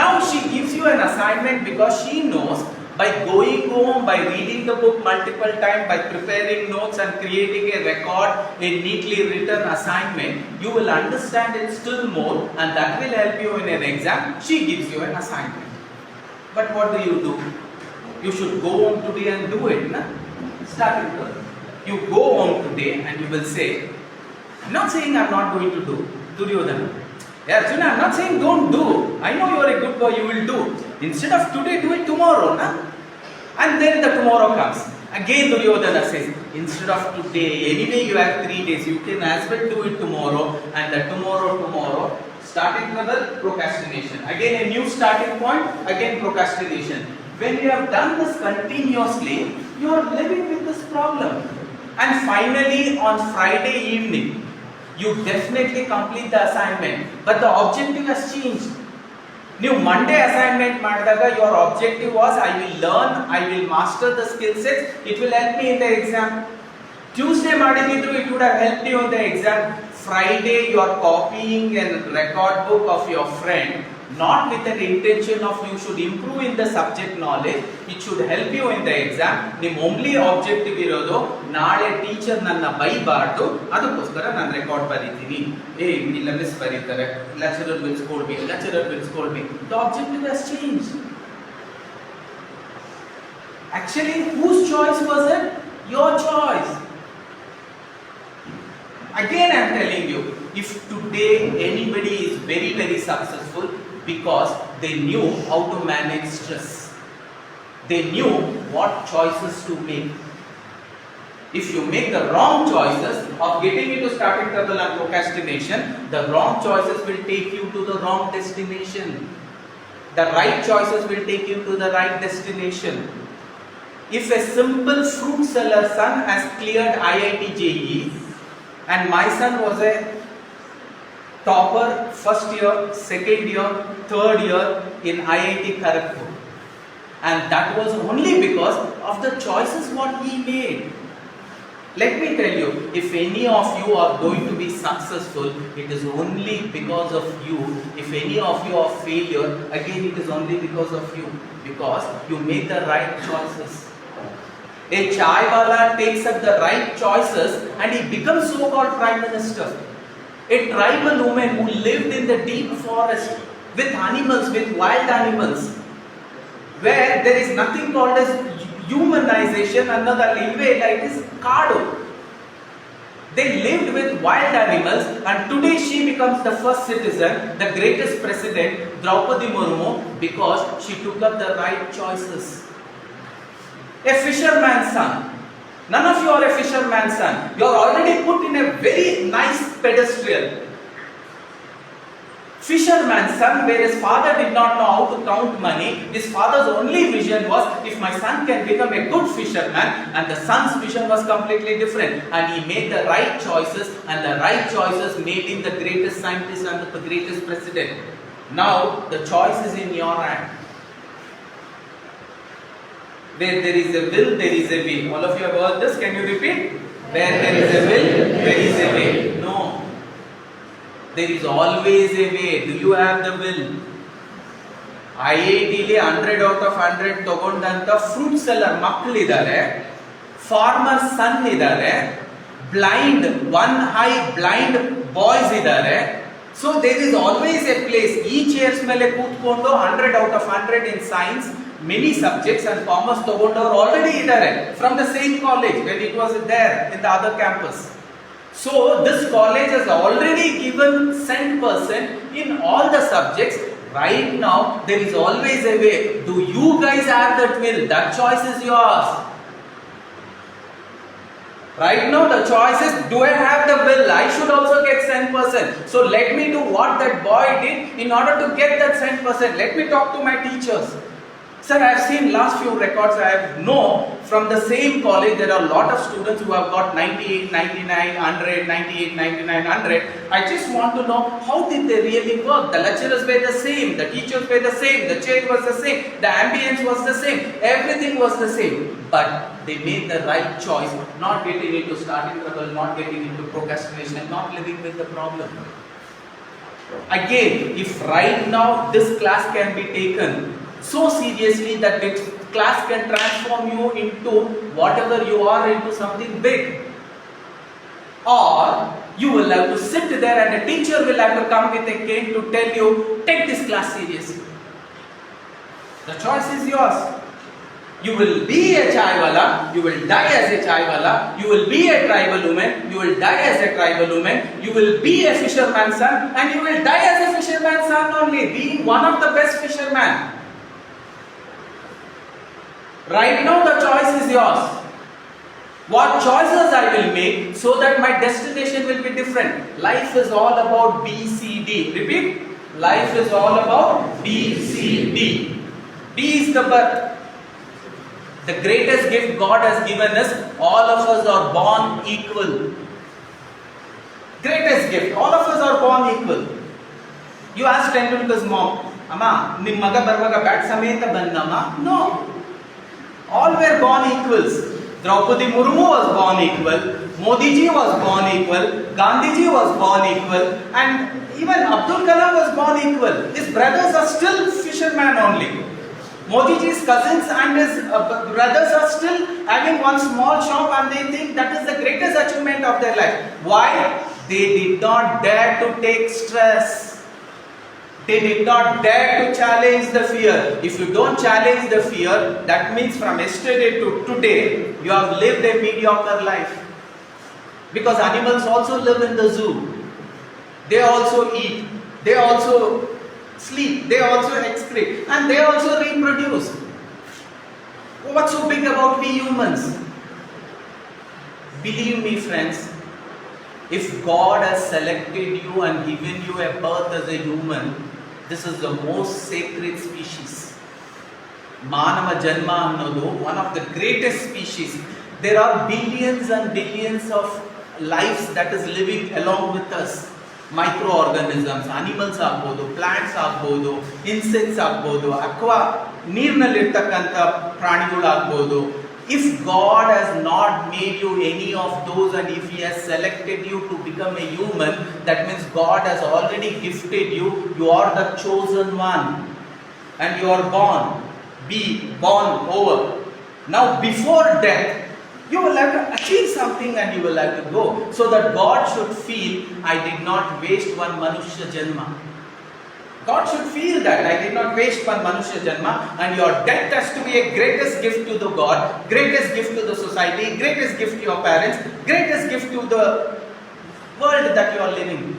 Now she gives you an assignment because she knows by going home, by reading the book multiple times, by preparing notes and creating a record, a neatly written assignment, you will understand it still more, and that will help you in an exam. She gives you an assignment. But what do? You should go home today and do it. Na? Start it. You go home today and you will say, I'm not saying I'm not going to do. Duryodhana. Yeah, Arjuna, I'm not saying don't do. I know you are a good boy, you will do. Instead of today, do it tomorrow. Na? And then the tomorrow comes. Again Duryodhana says, instead of today, anyway you have 3 days, you can as well do it tomorrow. And the tomorrow, starting trouble, procrastination. Again a new starting point, again procrastination. When you have done this continuously, you are living with this problem. And finally on Friday evening, you definitely complete the assignment, but the objective has changed. ನೀವು Monday assignment ಮಾಡಿದಾಗ your objective was I will learn, I will master the skill sets, it will help me in the exam. Tuesday ಮಾಡಿದ್ರು it would have helped you in the exam. Friday you are copying a record book of your friend, not with an intention of you should improve in the subject knowledge, it should help you in the exam. ನಿಮ್ಮ only objective ಇರೋದು ನಾಳೆ teacher ನನ್ನ ಬೈಬಾರ್ದು, ಅದಕ್ಕೋಸ್ಕರ ನಾನು record ಬರೀತೀನಿ. ಇಲ್ಲ miss ಬರೀತಾರೆ, lecturer will scold me. The objective has changed. Actually, whose choice was it? Your choice. Again I am telling you, if today anybody is very, very successful, Because they knew how to manage stress. They knew what choices to make. If you make the wrong choices of getting into starting trouble and procrastination, the wrong choices will take you to the wrong destination. The right choices will take you to the right destination. If a simple fruit seller son has cleared IIT JEE and my son was a topper first year, second year, third year in IIT Kharagpur, and that was only because of the choices what he made. Let me tell you, if any of you are going to be successful, it is only because of you. If any of you are failure, again it is only because of you. Because you made the right choices. A chai wala takes up the right choices and he becomes so-called Prime Minister. A tribal woman who lived in the deep forest with animals, with wild animals, where there is nothing called as humanization, another livre like is Kado. They lived with wild animals and today she becomes the first citizen, the greatest president, Draupadi Murmu, because she took up the right choices. A fisherman's son. None of you are a fisherman's son. You are already put in a very nice pedestal. Fisherman's son, where his father did not know how to count money, his father's only vision was, if my son can become a good fisherman, and the son's vision was completely different. And he made the right choices, and the right choices made him the greatest scientist and the greatest president. Now, the choice is in your hand. Where there is a will, there is a way. All of you have heard this, can you repeat? Where there is a will, there is a way. No. There is always a way. Do you have the will? IIT 100 out of 100 ತಗೊಂಡಂತ fruit seller ಮಕ್ಕಳಿದ್ದಾರೆ, farmer son ಇದ್ದಾರೆ, blind one high blind boys ಇದ್ದಾರೆ. So there is always a place. ಈ chairs ಮೇಲೆ ಕೂತ್ಕೊಂಡು 100 out of 100 in science, many subjects and commerce ತಗೊಂಡವರು already ಇದ್ದಾರೆ from the same college when it was there in the other campus. So this college has already given 100% in all the subjects. Right now there is always a way. Do you guys have that will? That choice is yours. Right now the choice is, do I have the will? I should also get 100%. So let me do what that boy did in order to get that 100%. Let me talk to my teachers. Sir, I have seen last few records. I know from the same college there are a lot of students who have got 98, 99, 100, 98, 99, 100. I just want to know, how did they really work? The lecturers were the same, the teachers were the same, the chair was the same, the ambience was the same, everything was the same. But they made the right choice, not getting into starting trouble, not getting into procrastination, not living with the problem. Again, if right now this class can be taken so seriously that this class can transform you into whatever you are, into something big, or you will have to sit there and a teacher will have to come with a cane to tell you, take this class seriously. The choice is yours. You will be a chaiwala, you will die as a chaiwala, you will be a tribal woman, you will die as a tribal woman, you will be a fisherman's son, and you will die as a fisherman's son only, being one of the best fishermen. Right now the choice is yours. What choices I will make so that my destination will be different. Life is all about BCD. Repeat. Life is all about BCD. B is the birth. The greatest gift God has given us, all of us are born equal. Greatest gift. All of us are born equal. You ask Tendulkar's mom, Amma, nim maga barvaga bat sameta bandama? No. All were born equals. Draupadi Murmu was born equal, Modi ji was born equal, Gandhi ji was born equal, and even Abdul Kalam was born equal. His brothers are still fishermen only. Modi ji's cousins and his brothers are still having one small shop and they think that is the greatest achievement of their life. Why? They did not dare to take stress. They did not dare to challenge the fear. If you don't challenge the fear, that means from yesterday to today, you have lived a mediocre life. Because animals also live in the zoo. They also eat. They also sleep, they also excrete, and they also reproduce. What's so big about we humans? Believe me, friends, if God has selected you and given you a birth as a human, this is the most sacred species. Manava Janma annodu, one of the greatest species. There are billions and billions of lives that is living along with us. Microorganisms, animals agbodu, plants agbodu, insects agbodu, aqua, neernallirtakkanta pranigulu agbodu. If God has not made you any of those, and if He has selected you to become a human, that means God has already gifted you. You are the chosen one, and you are born. Be born over. Now, before death, you will have to achieve something and you will have to go. So that God should feel, I did not waste one Manushya Janma. God should feel that I did not waste one Manushya Janma, and your death has to be a greatest gift to the God, greatest gift to the society, greatest gift to your parents, greatest gift to the world that you are living.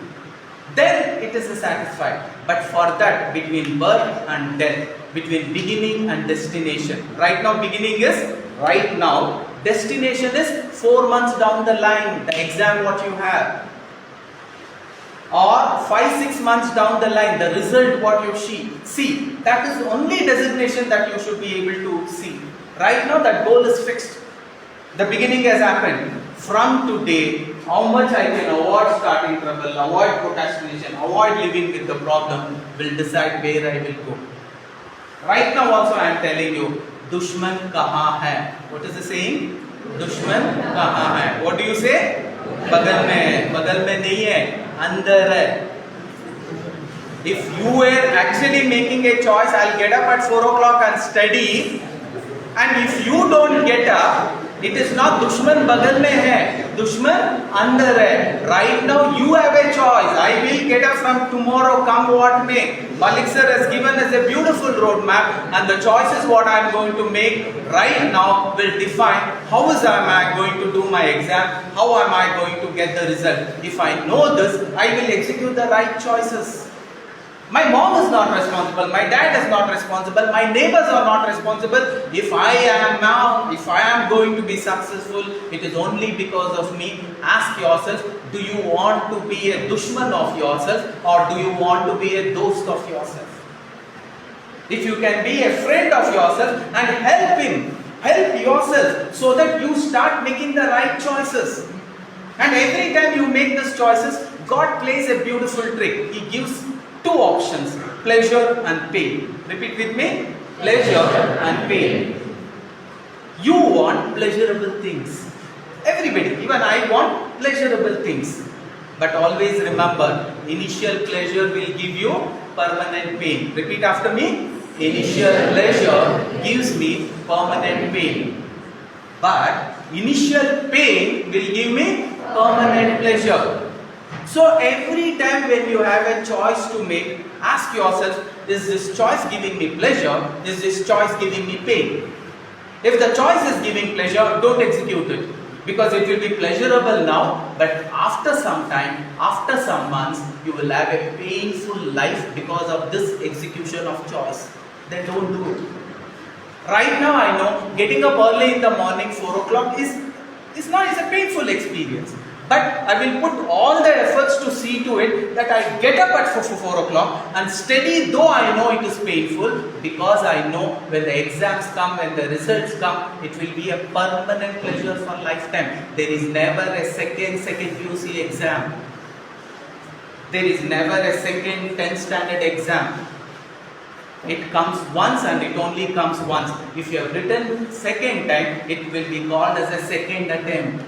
Then it is satisfied. But for that, between birth and death, between beginning and destination. Right now, beginning is right now. Destination is 4 months down the line, the exam what you have. Or 5-6 months down the line, the result what you see. That is the only designation that you should be able to see. Right now, that goal is fixed. The beginning has happened. From today, how much I can avoid starting trouble, avoid procrastination, avoid living with the problem, will decide where I will go. Right now also I am telling you, Dushman kahan hai? What is the saying? Dushman kahan hai? What do you say? Bagal mein hai. Bagal mein nahi hai. Andar hai. If you were actually making a choice, I'll get up at 4 o'clock and study, and if you don't get up, it is not Dushman bagal mein hai, Dushman andar hai. Right now you have a choice. I will get up from tomorrow, come what may. Malik sir has given us a beautiful roadmap, and the choices what I am going to make right now will define how am I going to do my exam, how am I going to get the result. If I know this, I will execute the right choices. My mom is not responsible, my dad is not responsible, my neighbors are not responsible. If I am going to be successful, it is only because of me. Ask yourself, do you want to be a dushman of yourself, or do you want to be a dost of yourself? If you can be a friend of yourself and help yourself so that you start making the right choices. And every time you make these choices, God plays a beautiful trick. He gives two options, pleasure and pain. Repeat with me, pleasure and pain. You want pleasurable things. Everybody, even I want pleasurable things. But always remember, initial pleasure will give you permanent pain. Repeat after me, initial pleasure gives me permanent pain. But initial pain will give me permanent pleasure. So every time when you have a choice to make, ask yourself, is this choice giving me pleasure? Is this choice giving me pain? If the choice is giving pleasure, don't execute it. Because it will be pleasurable now, but after some time, after some months, you will have a painful life because of this execution of choice. Then don't do it. Right now I know getting up early in the morning, 4 o'clock is a painful experience. But I will put all the efforts to see to it that I get up at 4 o'clock and study, though I know it is painful, because I know when the exams come, when the results come, it will be a permanent pleasure for lifetime. There is never a second PUC exam. There is never a second 10th standard exam. It comes once and it only comes once. If you have written second time, it will be called as a second attempt.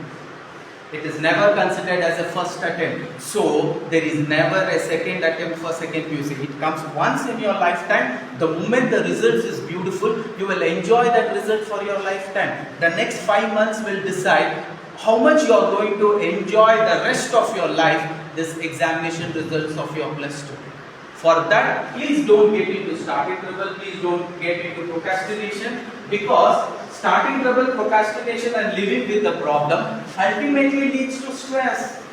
It is never considered as a first attempt. So, there is never a second attempt for second PUC. It comes once in your lifetime. The moment the result is beautiful, you will enjoy that result for your lifetime. The next 5 months will decide how much you are going to enjoy the rest of your life, this examination results of your plus 2. For that, please don't get into starting trouble, please don't get into procrastination, because starting trouble, procrastination and living with the problem ultimately leads to stress.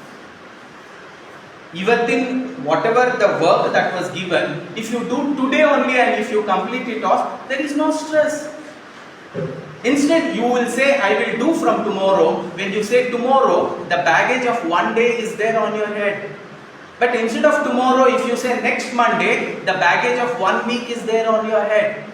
Ivatin, whatever the work that was given, if you do today only and if you complete it off, there is no stress. Instead, you will say, I will do from tomorrow. When you say tomorrow, the baggage of one day is there on your head. But instead of tomorrow, if you say next Monday, the baggage of 1 week is there on your head.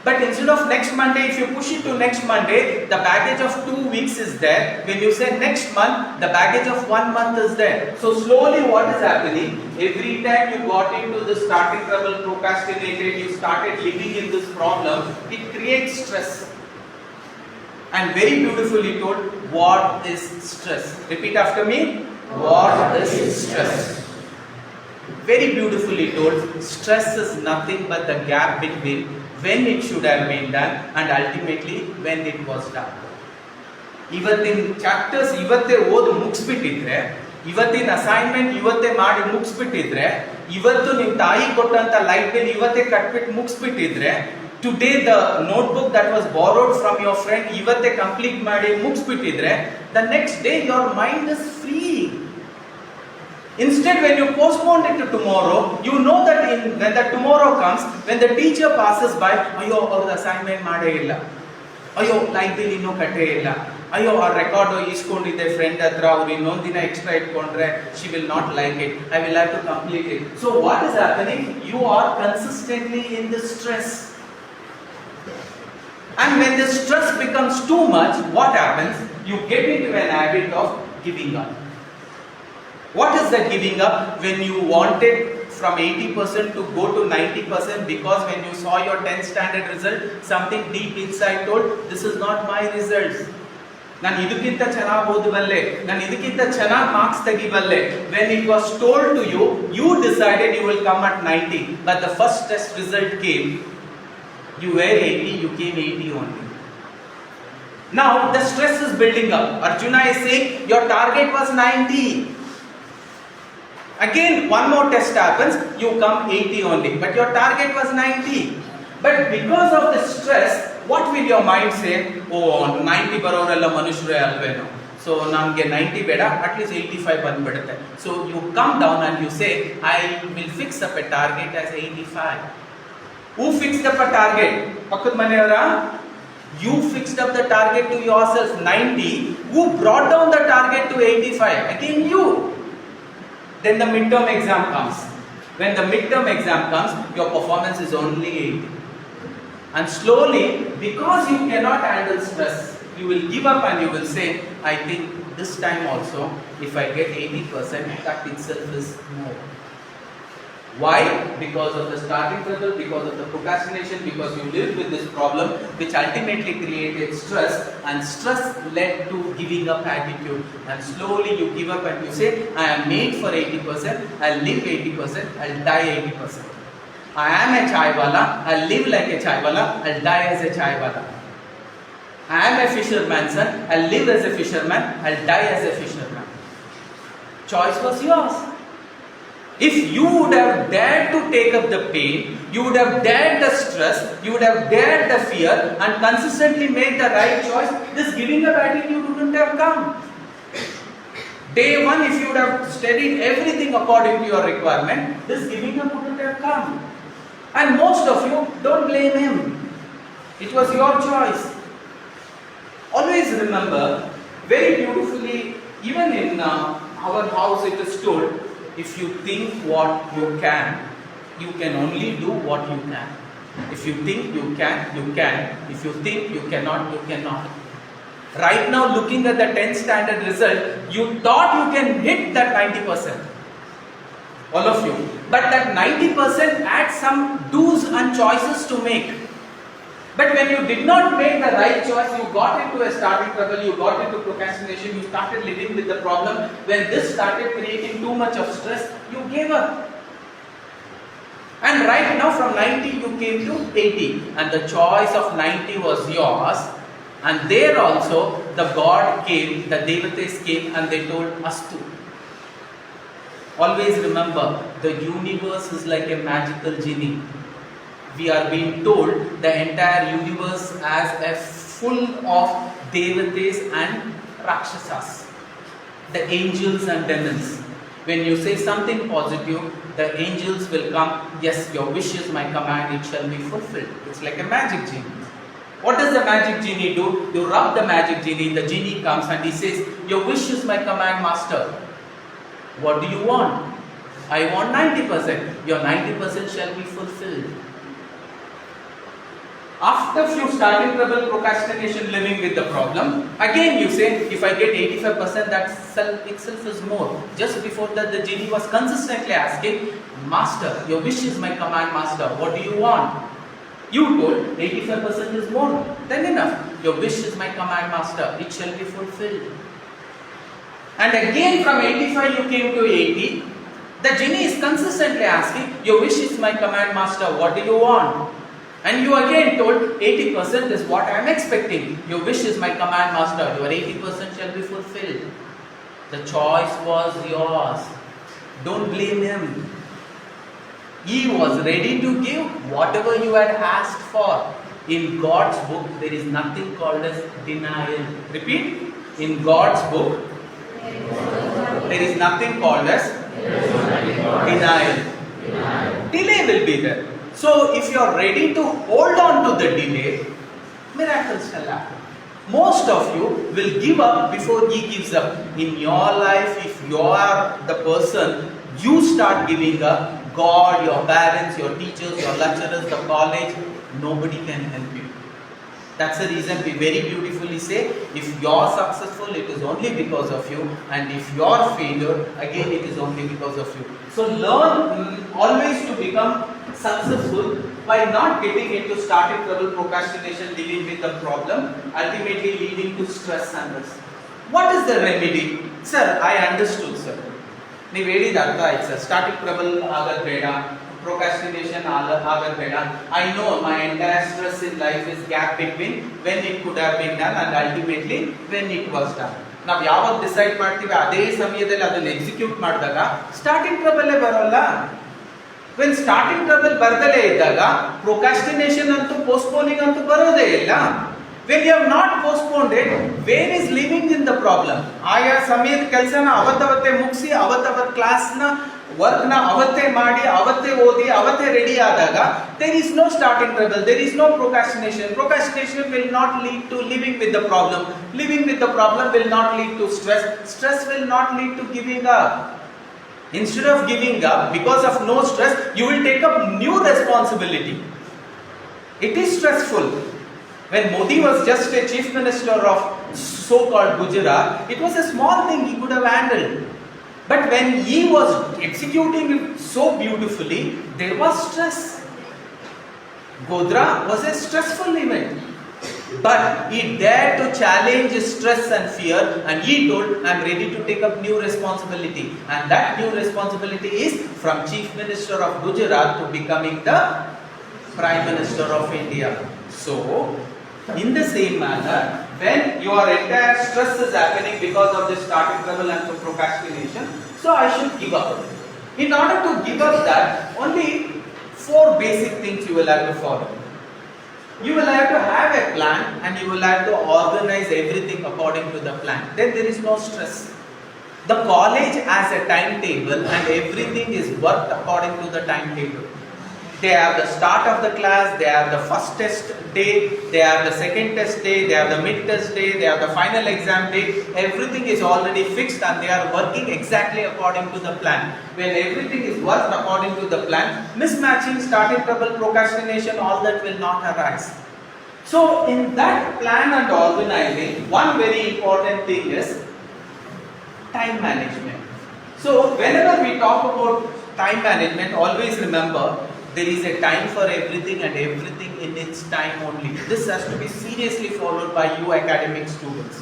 But instead of next Monday, if you push it to next Monday, the baggage of 2 weeks is there. When you say next month, the baggage of 1 month is there. So slowly what is happening? Every time you got into the starting trouble, procrastinated, you started living in this problem, it creates stress. And very beautifully told, what is stress? Repeat after me. What is stress? Very beautifully told, stress is nothing but the gap between when it should have been done and ultimately when it was done. ಇವತ್ತಿನ chapters ಇವತ್ತೇ ಓದಿ ಮುಗಿಸ್ಬಿಟ್ಟಿದ್ರೆ, ಇವತ್ತಿನ assignment ಇವತ್ತೇ ಮಾಡಿ ಮುಗಿಸ್ಬಿಟ್ಟಿದ್ರೆ, ಇವತ್ತು ನಿಮ್ಮ ತಾಯಿ ಕೊಟ್ಟಂತ ಲೈಟ್ ಬಿಲ್ ಇವತ್ತೇ ಕಟ್ಬಿಟ್ಟು ಮುಗಿಸ್ಬಿಟ್ಟಿದ್ರೆ, today the notebook that was borrowed from your friend ಇವತ್ತೇ ಕಂಪ್ಲೀಟ್ ಮಾಡಿ ಮುಗಿಸ್ಬಿಟ್ಟಿದ್ರೆ, the next day your mind is free. Instead, when you postpone it to tomorrow, you know that when the tomorrow comes, when the teacher passes by, ayyo, our assignment maade illa, ayyo, light bill inno katte illa, ayyo, our record iskondide friend hatra, avaru innond dina extra itkondre, she will not like it, I will have to complete it. So what is happening? You are consistently in this stress. And when this stress becomes too much, what happens? You get into an habit of giving up. What is that giving up? When you wanted from 80% to go to 90% because when you saw your 10th standard result, something deep inside told, this is not my results. ನಾನು ಇದಕ್ಕಿಂತ ಚೆನ್ನಾಗಿ ಓದಬಲ್ಲೆ, ನಾನು ಇದಕ್ಕಿಂತ ಚೆನ್ನಾಗಿ marks ತೆಗಿಬಲ್ಲೆ. When it was told to you, you decided you will come at 90, but the first test result came, you were 80, you came 80 only. Now the stress is building up. Arjuna is saying, your target was 90. Again, one more test happens, you come 80 only, but your target was 90. But because of the stress, what will your mind say? Oh, 90 barovrella manushure alveno. So, namge 90 beda, at least 85 bandubidutte. So, you come down and you say, I will fix up a target as 85. Who fixed up a target? Pakkad maneyavara? You fixed up the target to yourself 90. Who brought down the target to 85? Again, you. Then the midterm exam comes. When the midterm exam comes, your performance is only 80. And slowly, because you cannot handle stress, you will give up and you will say, I think this time also, if I get 80%, that itself is more. Why? Because of the starting trouble, because of the procrastination, because you lived with this problem, which ultimately created stress, and stress led to giving up attitude. And slowly you give up and you say, I am made for 80%, I'll live 80%, I'll die 80%. I am a chaiwala, I'll live like a chaiwala, I'll die as a chaiwala. I am a fisherman's son, I'll live as a fisherman, I'll die as a fisherman. Choice was yours. If you would have dared to take up the pain, you would have dared the stress, you would have dared the fear and consistently made the right choice, this giving up attitude wouldn't have come. Day one, if you would have studied everything according to your requirement, this giving up wouldn't have come. And most of you, don't blame him. It was your choice. Always remember, very beautifully, even in our house it is told, if you think what you can only do what you can. If you think you can, you can. If you think you cannot, you cannot. Right now, looking at the 10th standard result, you thought you can hit that 90%. All of you. But that 90% had some do's and choices to make. But when you did not make the right choice, you got into a starting trouble, you got into procrastination, you started living with the problem. When this started creating too much of stress, you gave up. And right now from 90 you came to 80. And the choice of 90 was yours. And there also the God came, the Devatas came and they told us to. Always remember, the universe is like a magical genie. We are being told the entire universe as a full of Devatas and Rakshasas, the angels and demons. When you say something positive, the angels will come. Yes, your wish is my command, it shall be fulfilled. It's like a magic genie. What does the magic genie do? You rub the magic genie, the genie comes and he says, your wish is my command, master. What do you want? I want 90%. Your 90% shall be fulfilled. After you start in trouble, procrastination, living with the problem, again you say, if I get 85%, that itself is more. Just before that, the genie was consistently asking, master, your wish is my command, master. What do you want? You told 85% is more than enough. Your wish is my command, master. It shall be fulfilled. And again from 85 you came to 80. The genie is consistently asking, your wish is my command, master. What do you want? And you again told 80% is what I am expecting. Your wish is my command, master. Your 80% shall be fulfilled. The choice was yours. Don't blame him. He was ready to give whatever you had asked for. In God's book, there is nothing called as denial. Repeat. In God's book, there is nothing called as denial. Delay will be there. So, if you are ready to hold on to the delay, miracles shall happen. Most of you will give up before he gives up. In your life, if you are the person, you start giving up. God, your parents, your teachers, your lecturers, the college, nobody can help you. That's the reason we very beautifully say, if you are successful, it is only because of you, and if you are failure, again it is only because of you. So learn always to become successful by not getting into starting trouble, procrastination, dealing with the problem, ultimately leading to stress and risk. What is the remedy? Sir, I understood, sir. ನೀವು ಹೇಳಿದ ಅರ್ಥ ಆಯ್ತು sir. Starting trouble ಆಗೋದು ಬೇಡ, procrastination ಆಗೋದು ಬೇಡ. I know my entire stress in life is gap between when it could have been done and ultimately when it was done. ನಾವು ಯಾವಾಗ ಡಿಸೈಡ್ ಮಾಡ್ತೀವಿ ಅದೇ ಸಮಯದಲ್ಲಿ ಅದನ್ನ ಎಕ್ಸಿಕ್ಯೂಟ್ ಮಾಡಿದಾಗ ಸ್ಟಾರ್ಟಿಂಗ್ ಟ್ರಬಲ್ ಬರೋಲ್ಲ. when starting trouble ಬರದಲೇ ಇದ್ದಾಗ procrastination ಅಂತೂ postponing ಅಂತೂ ಬರೋದೇ ಇಲ್ಲ. when you have not postponed it, where is living in the problem? ಆಯಾ ಸಮಯದ ಕೆಲಸನ ಅವತ್ತವತ್ತೇ ಮುಗಿಸಿ ಅವತ್ತವತ್ತ ಕ್ಲಾಸ್ನ ವರ್ಕ್ನ ಅವತ್ತೇ ಮಾಡಿ ಅವತ್ತೇ ಓದಿ ಅವತ್ತೇ ರೆಡಿ ಆದಾಗ there is no starting trouble, there is no procrastination. Procrastination will not lead to living with the problem. Living with the problem will not lead to stress. Stress will not lead to giving up. Instead of giving up because of no stress, you will take up new responsibility. It is stressful. When Modi was just a chief minister of so-called Gujarat, it was a small thing he could have handled. But when he was executing it so beautifully, there was stress. Godhra was a stressful event. But he dared to challenge his stress and fear, and he told, I am ready to take up new responsibility. And that new responsibility is from Chief Minister of Gujarat to becoming the Prime Minister of India. So, in the same manner, when your entire stress is happening because of this starting trouble and procrastination, so I should give up. In order to give up that, only 4 basic things you will have to follow. You will have to have a plan and you will have to organize everything according to the plan. Then there is no stress. The college has a timetable and everything is worked according to the timetable. They have the start of the class, they have the first test day, they have the second test day, they have the mid test day, they have the final exam day. Everything is already fixed and they are working exactly according to the plan. When everything is worked according to the plan, mismatching, starting trouble, procrastination, all that will not arise. So in that plan and organizing, one very important thing is time management. So whenever we talk about time management, always remember, there is a time for everything and everything in its time only. This has to be seriously followed by you academic students.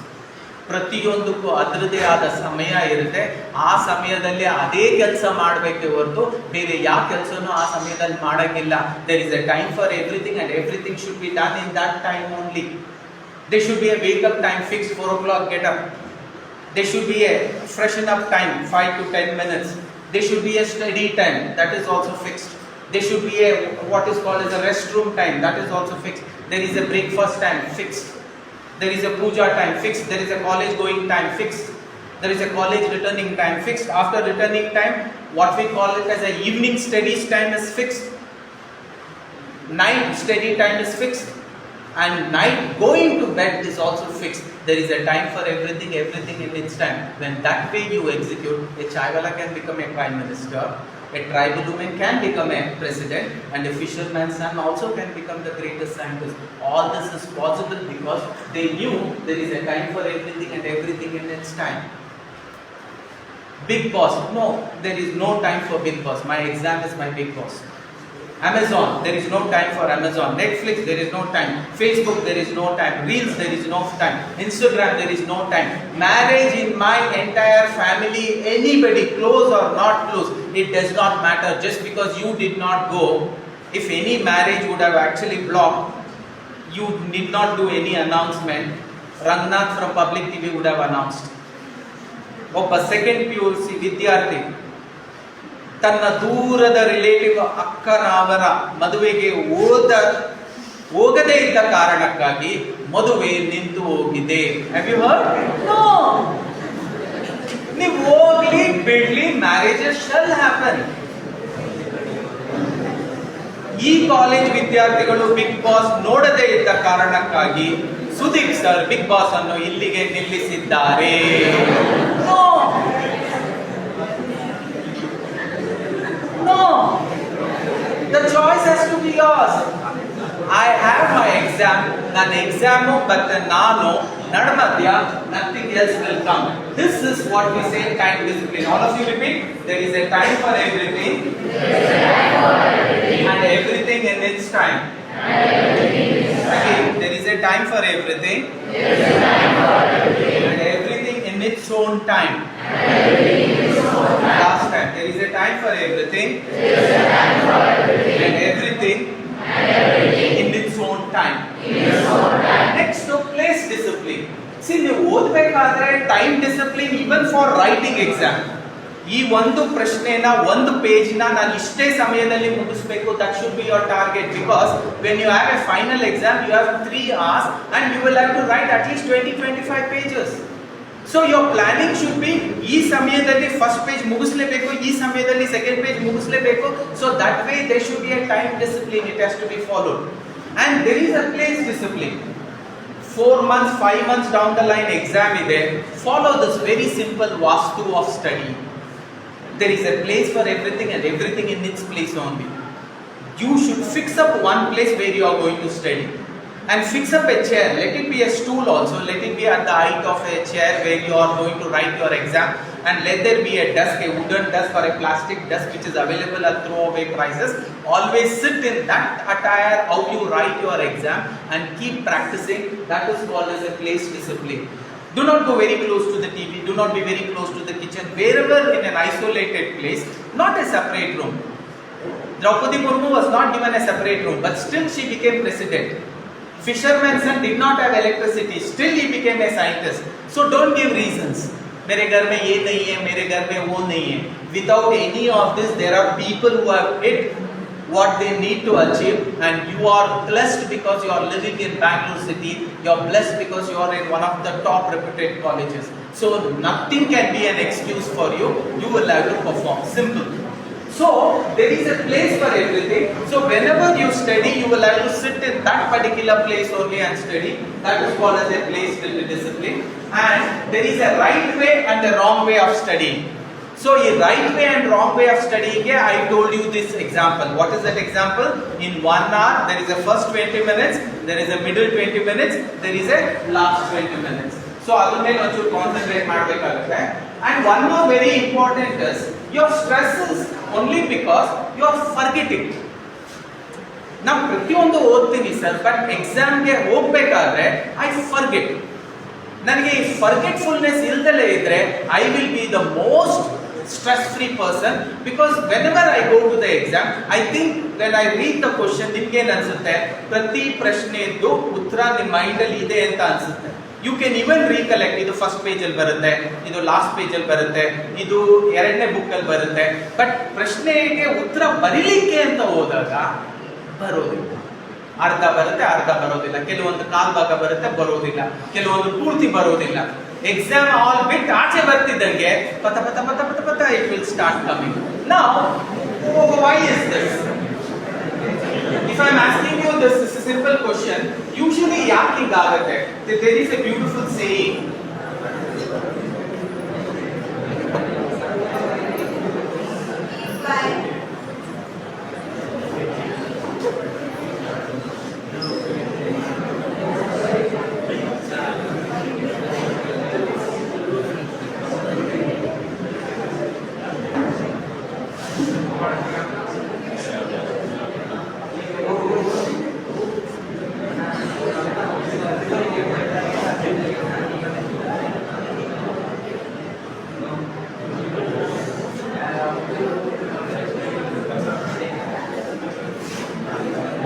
ಪ್ರತಿಯೊಂದಕ್ಕೂ ಅದರದೇ ಆದ ಸಮಯ ಇರುತ್ತೆ. ಆ ಸಮಯದಲ್ಲಿ ಅದೇ ಕೆಲಸ ಮಾಡಬೇಕೆ ಹೊರತು ಬೇರೆ ಯಾವ ಕೆಲಸನೂ ಆ ಸಮಯದಲ್ಲಿ ಮಾಡಂಗಿಲ್ಲ. There is a time for everything and everything should be done in that time only. There should be a wake up time fixed, 4 o'clock get up. There should be a freshen up time, 5 to 10 minutes. There should be a study time, that is also fixed. There should be a what is called as a restroom time, that is also fixed. There is a breakfast time fixed. There is a puja time fixed. There is a college going time fixed. There is a college returning time fixed. After returning time, what we call it as a evening studies time is fixed. Night study time is fixed. And night going to bed is also fixed. There is a time for everything in its time. When that way you execute, a chaiwala can become a prime minister, a tribal woman can become a president, and a fisherman's son also can become the greatest scientist. All this is possible because they knew there is a time for everything and everything in its time. Big boss, no, there is no time for big boss. My exam is my big boss. Amazon, there is no time for Amazon. Netflix, there is no time. Facebook, there is no time. Reels, there is no time. Instagram, there is no time. Marriage in my entire family, anybody, close or not close, it does not matter. Just because you did not go, if any marriage would have actually blocked, you did not do any announcement, Rangnath from Public TV would have announced. ಒಬ್ಬ second PUC ವಿದ್ಯಾರ್ಥಿ ತನ್ನ ದೂರದ relative ಅಕ್ಕನವರ ಮದುವೆಗೆ ಹೋಗದೇ ಇದ್ದ ಕಾರಣಕ್ಕಾಗಿ ಮದುವೆ ನಿಂತು ಹೋಗಿದೆ. Have you heard? ನೋ. ನೀವು ಹೋಗ್ಲಿ ಬಿಡ್ಲಿ, ಮ್ಯಾರೇಜಸ್ ಶಲ್ ಹ್ಯಾಪನ್. ಈ ಕಾಲೇಜ್ ವಿದ್ಯಾರ್ಥಿಗಳು ಬಿಗ್ ಬಾಸ್ ನೋಡದೇ ಇದ್ದ ಕಾರಣಕ್ಕಾಗಿ ಸುದೀಪ್ ಸರ್ ಬಿಗ್ ಬಾಸ್ ಅನ್ನು ಇಲ್ಲಿಗೆ ನಿಲ್ಲಿಸಿದ್ದಾರೆ. No, the choice has to be yours. I have my exam, ನನ್ನ ಎಕ್ಸಾಮು ಮತ್ತೆ ನಾನು ನಡಮಧ್ಯ, nothing else will come. This is what we say time discipline. All of you repeat. There is a time for everything. And everything in its time. Again, there is a time for everything. And everything in its own time. Last time, there is a time for everything. And everything in its own time. Next, to place discipline. See, ನೀವು ಓದಬೇಕಾದ್ರೆ time discipline even for writing exam. ಈ ಒಂದು ಪ್ರಶ್ನೆನ ಒಂದು ಪೇಜ್ನ ನಾನು ಇಷ್ಟೇ ಸಮಯದಲ್ಲಿ ಮುಗಿಸಬೇಕು, that should be your target, because when you have a final exam you have 3 hours and you will have to write at least 20-25 pages. So your planning should be ಈ ಸಮಯದಲ್ಲಿ first page ಮುಗಿಸಲೇಬೇಕು, ಈ ಸಮಯದಲ್ಲಿ second page ಮುಗಿಸಲೇಬೇಕು. So that way there should be a time discipline, it has to be followed. And there is a place discipline. 4 months, 5 months down the line exam ಇದೆ. Follow this very simple vastu of study. There is a place for everything and everything in its place only. You should fix up one place where you are going to study. And fix up a chair. Let it be a stool also. Let it be at the height of a chair where you are going to write your exam. And let there be a desk, a wooden desk or a plastic desk which is available at throwaway prices. Always sit in that attire how you write your exam and keep practicing. That is called as a place discipline. Do not go very close to the TV. Do not be very close to the kitchen. Wherever in an isolated place, not a separate room. Draupadi Murmu was not given a separate room, but still she became president. Fisherman's son did not have electricity, still he became a scientist. So don't give reasons. मेरे घर में ये नहीं है, मेरे घर में वो नहीं है. Without any of this, there are people who have hit what they need to achieve, and you are blessed because you are living in Bangalore city. You are blessed because you are in one of the top reputed colleges. So nothing can be an excuse for you. You will have to perform. Simple. So there is a place for everything. So whenever you study, you will have to sit in that particular place only and study. That is called as a place discipline. And there is a right way and a wrong way of studying. So a right way and wrong way of studying, I told you this example. What is that example? In 1 hour, there is a first 20 minutes, there is a middle 20 minutes, there is a last 20 minutes. So I will make you concentrate ಮಾಡಬೇಕಾಗುತ್ತೆ. And one more very important is your stress is only because you are forgetting. ನಾವು ಪ್ರತಿಯೊಂದು ಓದ್ತೀವಿ sir, but ಎಕ್ಸಾಮ್ಗೆ ಹೋಗ್ಬೇಕಾದ್ರೆ I forget. ನನಗೆ ಈ forgetfulness ಇಲ್ದಲೇ ಇದ್ರೆ I will be the most stress-free person, because whenever I go to the exam, I think when I read the question, ನಿಮ್ಗೆ ಏನು ಅನ್ಸುತ್ತೆ, ಪ್ರತಿ ಪ್ರಶ್ನೆದ್ದು ಉತ್ತರ ನಿಮ್ಮ ಮೈಂಡ್ ಅಲ್ಲಿ ಇದೆ ಅಂತ ಅನ್ಸುತ್ತೆ. ಯು ಕ್ಯಾನ್ ಇವನ್ ರೀಕಲೆಕ್ಟ್, ಇದು ಫಸ್ಟ್ ಪೇಜ್ ಅಲ್ಲಿ ಬರುತ್ತೆ, ಇದು ಲಾಸ್ಟ್ ಪೇಜ್ ಅಲ್ಲಿ ಬರುತ್ತೆ, ಇದು 2ನೇ ಬುಕ್ ಅಲ್ಲಿ ಬರುತ್ತೆ. ಬಟ್ ಪ್ರಶ್ನೆಗೆ ಉತ್ತರ ಬರೀಲಿಕ್ಕೆ ಅಂತ ಹೋದಾಗ ಬರೋದಿಲ್ಲ. ಅರ್ಧ ಬರುತ್ತೆ, ಅರ್ಧ ಬರೋದಿಲ್ಲ, ಕೆಲವೊಂದು ಕಾಲ್ ಭಾಗ ಬರುತ್ತೆ, ಬರೋದಿಲ್ಲ, ಕೆಲವೊಂದು ಪೂರ್ತಿ ಬರೋದಿಲ್ಲ. exam all bit aache bartidange pata pata pata pata pata it will start coming. Now why is this? If I am asking you this is a simple question, usually yaake hingagutte? There is a beautiful saying,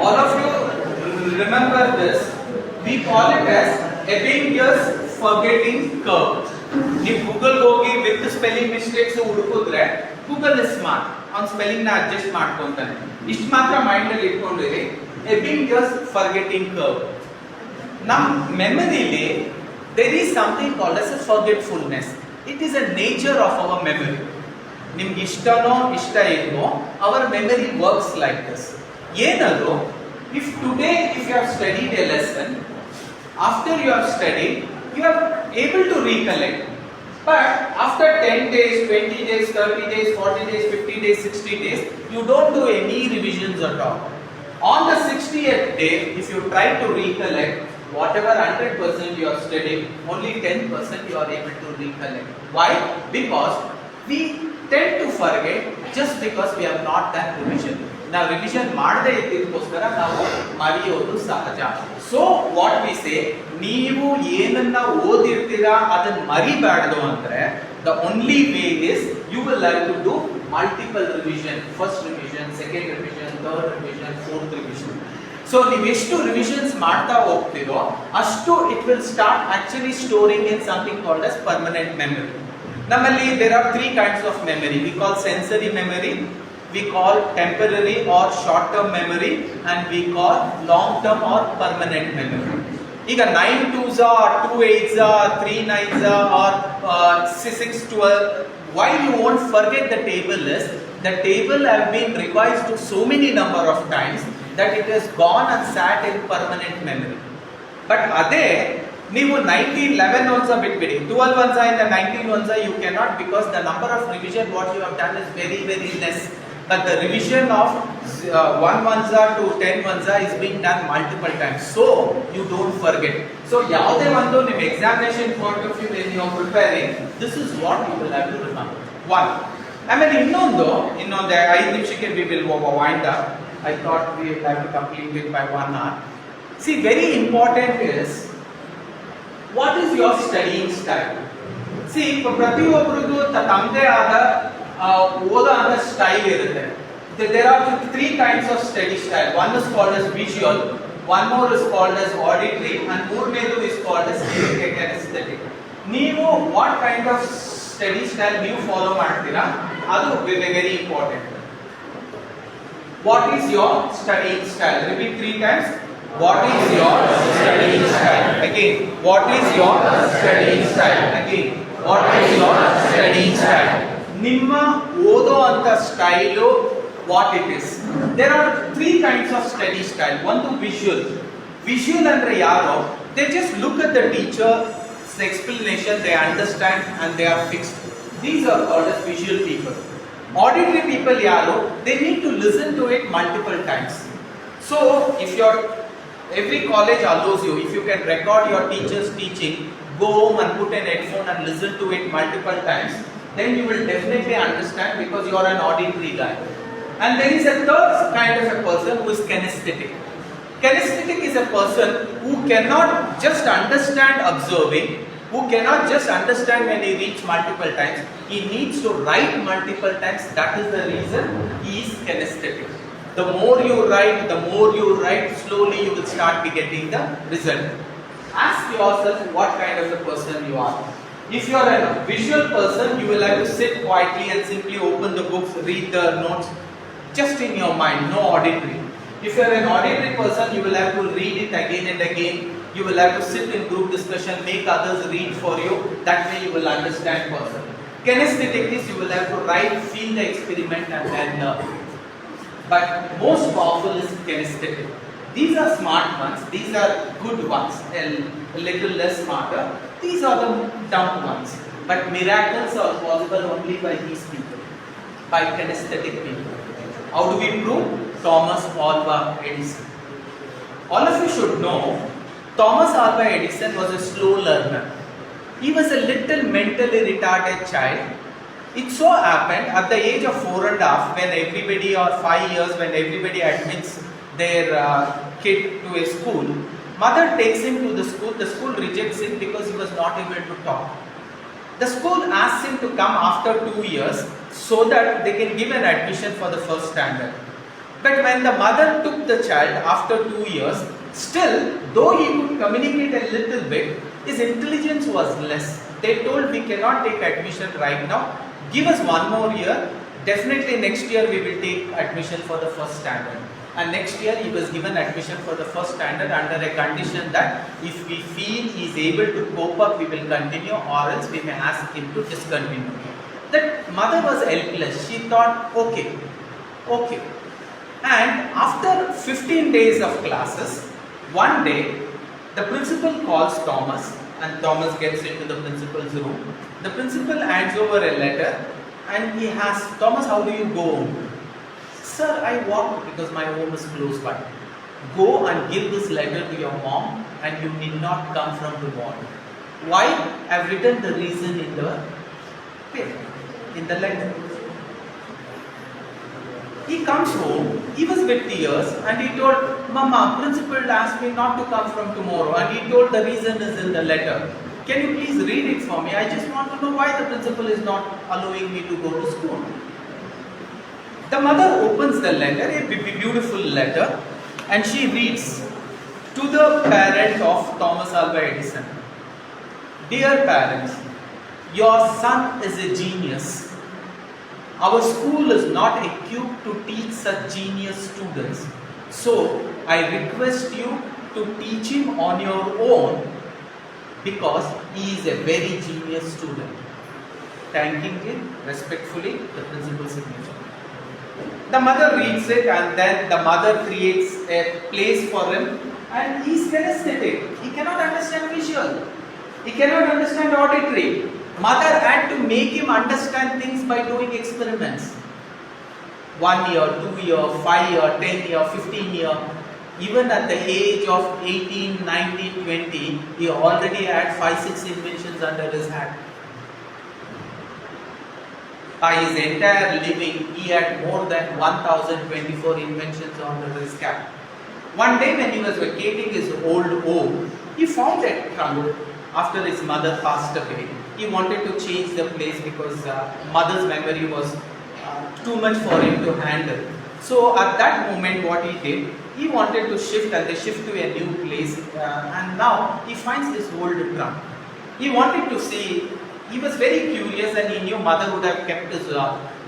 all of you remember this, we call it as Ebbinghaus forgetting curve. If Google ಹೋಗಿ with spelling mistakes ಹುಡುಕಿದ್ರೆ Google is smart, on spelling ನ adjust ಮಾಡ್ಕೊಂತಾನೆ. ಇಷ್ಟು ಮಾತ್ರ mind ಅಲ್ಲಿ ಇಟ್ಕೊಂಡಿರಿ, Ebbinghaus forgetting curve. ನಮ್ಮ ಮೆಮೊರಿಲಿ there is something called as a forgetfulness. It is a nature of our memory. ನಿಮ್ಗೆ ಇಷ್ಟನೋ ಇಷ್ಟ ಇಲ್ವೋ our memory works like this. ಏನದು, if today if you have studied a lesson, after you have studied you are able to recollect, but after 10 days 20 days 30 days 40 days 50 days 60 days you don't do any revisions at all. On the 60th day if you try to recollect whatever 100% you have studied, only 10% you are able to recollect. Why? Because we tend to forget just because we have not done revision. ನಾವು revision ಮಾಡದೇ ಇದ್ದಕ್ಕೋಸ್ಕರ ನಾವು ಮರೆಯೋದು ಸಹಜ. So what we say, ನೀವು ಏನನ್ನ ಓದಿರ್ತೀರಾ ಅದನ್ನ ಮರಿಬಾರ್ದು ಅಂದ್ರೆ the only way is you will have to do multiple revision, first revision, second revision, third revision, fourth revision. So ನೀವು ಎಷ್ಟು ರಿವಿಷನ್ಸ್ ಮಾಡ್ತಾ ಹೋಗ್ತೀರೋ ಅಷ್ಟು it will start actually storing in something called as permanent memory. ನಮ್ಮಲ್ಲಿ there are three kinds of memory. We call sensory memory, we call temporary or short term memory, and we call long term or permanent memory. ಈಗ 9 2s or 2 8s or 3 9s or 6 12, why you won't forget the table is the table have been revised to so many number of times that it has gone and sat in permanent memory. But ಅದೇ ನೀವು 1911 once ಬಿಟ್ಬಿಡಿ, 12 once in the 19 once you cannot, because the number of revision what you have done is very very less. But the revision of 1 once to 10 once is being done multiple times, so you don't forget. So ಯಾವುದೇ ಒಂದು ನಿಮ್ಮ examination point of view when you are preparing, this is what you will have to remember. One, ಆಮೇಲೆ ಇನ್ನೊಂದು 5 ನಿಮಿಷಕ್ಕೆ we will wind up. I thought we will have to complete it by 1 hour. See, very important is what is your studying style. See, ಪ್ರತಿಯೊಬ್ಬರದು ತಮ್ಮದೇ ಆದ ಓದೋ ಅಂತ style ಇರುತ್ತೆ. There are 3 kinds of study style. One is called as visual, one more is called as auditory, and ಮೂರನೇದು is called as kinesthetic. ನೀವು what kind of study style ನೀವು follow ಮಾಡ್ತೀರಾ ಅದು very important. What is your studying style? Repeat 3 times. What is your studying style? Again, what is your studying style? Again, what is your studying style? ನಿಮ್ಮ ಓದೋ ಅಂತ style what it is. There are 3 kinds of study style. One to visual. Visual ಅಂದ್ರೆ ಯಾರು? They just look at the teacher's explanation, they understand and they are fixed. These are called as visual people. Auditory people ಯಾರು? They need to listen to it multiple times. So if every college allows you, if you can record your teacher's teaching, go home and put an headphone and listen to it multiple times, then you will definitely understand because you are an auditory guy. And there is a third kind of a person who is kinesthetic. Kinesthetic is a person who cannot just understand observing, who cannot just understand when he reads multiple times. He needs to write multiple times. That is the reason he is kinesthetic. The more you write, slowly you will start getting the result. Ask yourself what kind of a person you are. If you are a visual person, you will have to sit quietly and simply open the books, read the notes just in your mind, no auditory. If you are an auditory person, you will have to read it again and again, You will have to sit in group discussion, make others read for you. That way you will understand person. Kinesthetic is you will have to write, feel the experiment and then learn. But most powerful is kinesthetic. These are smart ones, these are good ones, a little less smarter. These are the dumb ones. But miracles are possible only by these people, by kinesthetic people. How do we prove? Thomas Alva Edison. All of you should know, Thomas Alva Edison was a slow learner. He was a little mentally retarded child. It so happened at the age of 4.5, when everybody, or 5 years, when everybody admits their kid to a school, mother takes him to the school rejects him because he was not able to talk. The school asks him to come after 2 years so that they can give an admission for the first standard. But when the mother took the child after 2 years, still, though he could communicate a little bit, his intelligence was less. They told, we cannot take admission right now. Give us 1 more year. Definitely next year we will take admission for the first standard. And next year he was given admission for the first standard under a condition that if we feel he is able to cope up, we will continue, or else we may ask him to discontinue. That mother was helpless. She thought, okay. And after 15 days of classes, one day the principal calls Thomas, and Thomas gets into the principal's room. The principal hands over a letter and he asks, Thomas, how do you go home? Sir, I walk because my home is close by. Go and give this letter to your mom and you need not come from the morning. Why? I have written the reason in the paper, in the letter. He comes home, he was with tears and he told, Mama, principal asked me not to come from tomorrow, and he told the reason is in the letter. Can you please read it for me? I just want to know why the principal is not allowing me to go to school. The mother opens the letter, a beautiful letter, and she reads, to the parent of Thomas Alva Edison. Dear parents, your son is a genius. Our school is not equipped to teach such genius students. So, I request you to teach him on your own because he is a very genius student. Thanking him respectfully, the principal's signature. The mother reads it and then the mother creates a place for him, and he is kinesthetic. He cannot understand visual. He cannot understand auditory. Mother had to make him understand things by doing experiments. 1 year, 2 year, 5 year, 10 year, 15 year. Even at the age of 18, 19, 20, he already had 5-6 inventions under his hat. By his entire living, he had more than 1024 inventions under his cap. One day when he was vacating his old home, he found a trunk after his mother passed away. He wanted to change the place because mother's memory was too much for him to handle. So at that moment what he did, he wanted to shift, and they shift to a new place, and now he finds this old trunk. He wanted to see, he was very curious and he knew mother would have kept his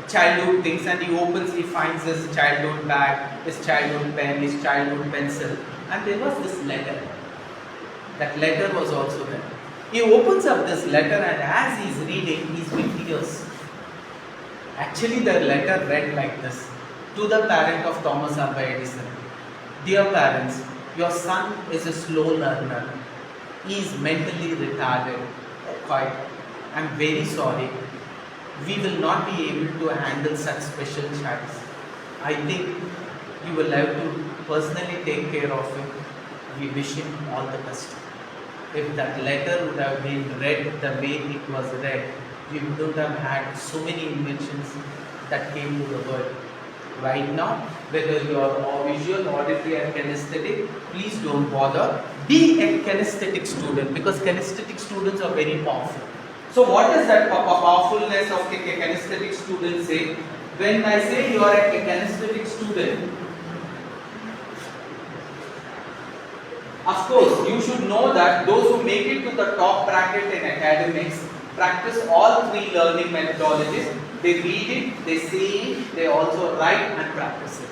childhood things, and he opens, he finds his childhood bag, his childhood pen, his childhood pencil, and there was this letter. That letter was also there. He opens up this letter and as he is reading, he is with tears. Actually the letter read like this: to the parent of Thomas Alva Edison. Dear parents, your son is a slow learner. He is mentally retarded. Quite. I am very sorry. We will not be able to handle such special child. I think you will have to personally take care of him. We wish him all the best. If that letter would have been read the way it was read, we wouldn't have had so many inventions that came to the world. Right now, whether you are visual, auditory or kinesthetic, please don't bother. Be a kinesthetic student, because kinesthetic students are very powerful. So what does that powerfulness of a kinesthetic student say? When I say you are a kinesthetic student, of course, you should know that those who make it to the top bracket in academics practice all 3 learning methodologies. They read it, they say it, they also write and practice it.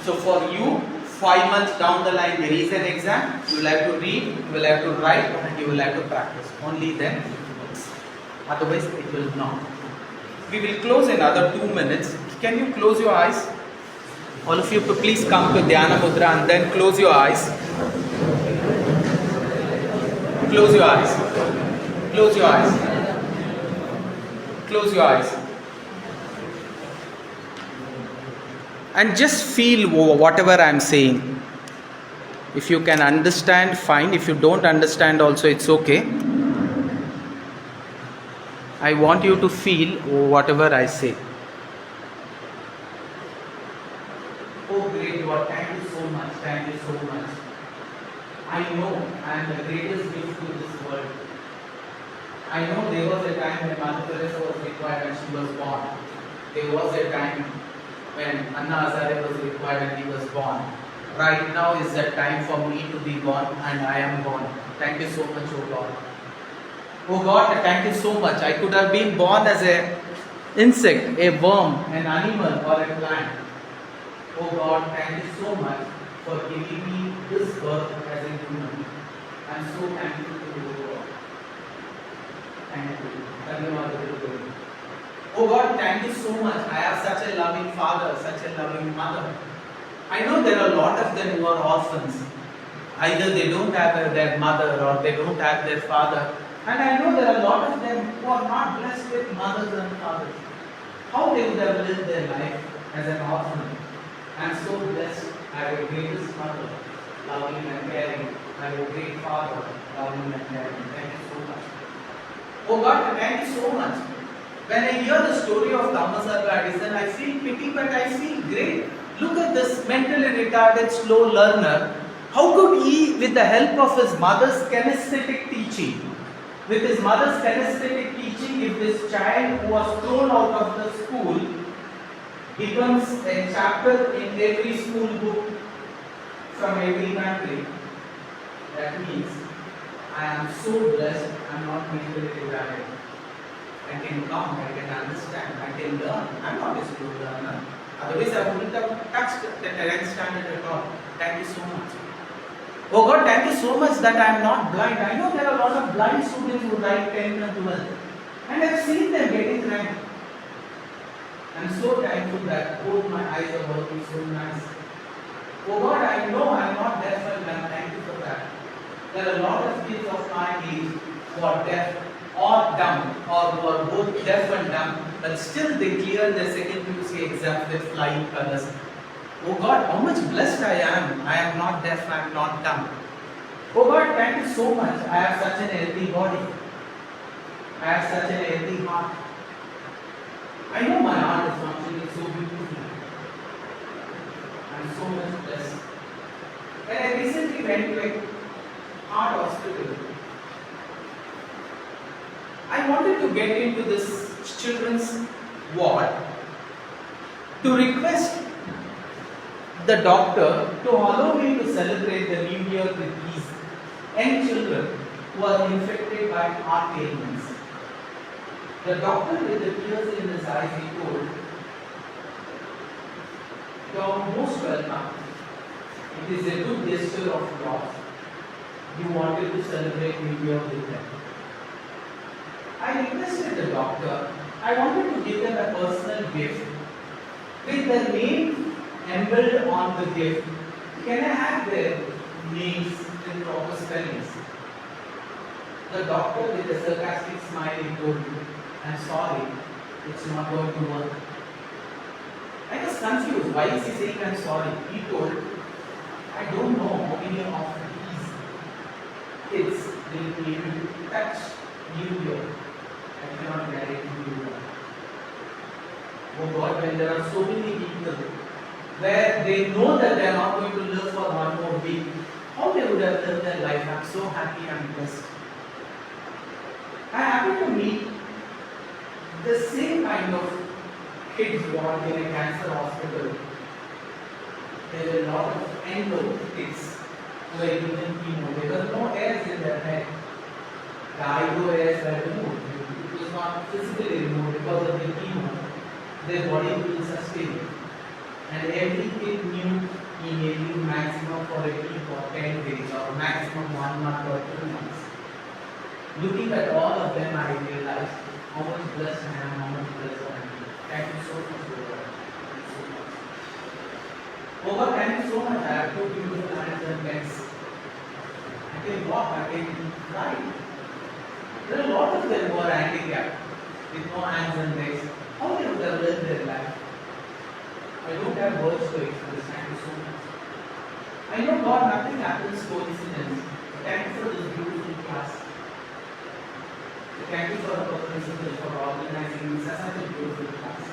So for you, 5 months down the line there is an exam, you will have to read, you will have to write, and you will have to practice. Only then it works. Otherwise it will not. We will close in another 2 minutes. Can you close your eyes? All of you to please come to Dhyana Mudra and then close your eyes. Close your eyes. Close your eyes. Close your eyes. And just feel whatever I am saying. If you can understand, fine. If you don't understand also, it's okay. I want you to feel whatever I say. Oh great God, thank you so much, thank you so much. I know I am the greatest gift to this world. I know there was a time when Mother Teresa was required and she was born. There was a time when Anna Hazare was required and he was born. Right now is the time for me to be born and I am born. Thank you so much, oh God. Oh God, thank you so much. I could have been born as an insect, a worm, an animal or a plant. Oh God, thank you so much for giving me this birth as a human. I am so thankful to you, God. Thank you. Oh God, thank you so much. I have such a loving father, such a loving mother. I know there are a lot of them who are orphans. Either they don't have their mother or they don't have their father. And I know there are a lot of them who are not blessed with mothers and fathers. How they would have lived their life as an orphan. I am so blessed. I have a greatest mother, loving and caring. I have a great father, loving and caring. Thank you so much. Oh God, thank you so much. When I hear the story of Thomas Alva Edison, I feel pity, but I feel great. Look at this mentally retarded, slow learner. How could he, with the help of his mother's kinesthetic teaching, if this child who was thrown out of the school becomes a chapter in every school book from every country, that means I am so blessed, I am not mentally retarded. I can come, I can understand, I can learn. I am not a slow learner. Otherwise I wouldn't have touched the 10th standard at all. Thank you so much. Oh God, thank you so much that I am not blind. I know there are a lot of blind students who write 10th and 12th. And I have seen them getting rank. I am so thankful that both my eyes are working so nice. Oh God, I know I am not deaf and dumb. Thank you for that. There are a lot of kids of my age who are deaf or dumb, or who are both deaf and dumb, but still they clear their second PUC exam with flying colors. Oh God, how much blessed I am. I am not deaf, I am not dumb. Oh God, thank you so much. I have such an healthy body. I have such an healthy heart. I know my heart is functioning so beautifully. I am so much blessed. When I recently went to a heart hospital, I wanted to get into this children's ward to request the doctor to allow me to celebrate the New Year with these young children who are infected by heart ailments. The doctor, with the tears in his eyes, he told, "You are most welcome. It is a good gesture of love. You wanted to celebrate New Year with them." I requested the doctor, I wanted to give them a personal gift with the name emblazoned on the gift. Can I have their names in proper spellings? The doctor, with a sarcastic smile, he told me, "I'm sorry, it's not going to work." I was confused. Why is he saying I'm sorry? He told, "I don't know how many of these kids will be able to touch New Year. I cannot guarantee you that." Oh God, when there are so many people where they know that they are not going to live for one more week, how they would have lived their life. I'm so happy and blessed. I happened to meet the same kind of kids born in a cancer hospital. There were a lot of endo kids who were given chemo. There were no hairs in their head. The eyebrow hairs were removed. It was not physically removed because of the chemo. Their body will sustain. And every kid knew he may live maximum for a week or 10 days or maximum 1 month or 2 months. Looking at all of them, I realized how much blessed I am, how much blessed I am. Thank you so much, Lord. Thank you so much. Over, thank you so much. I have 2 beautiful hands and legs. I can walk, I can fly. There are a lot of them who are handicapped with no hands and legs. How they would have lived their life? I don't have words to express. Thank you so much. I know God, nothing happens coincidence. Thank you for this beautiful class. Thank you for the principal for organizing such a beautiful class.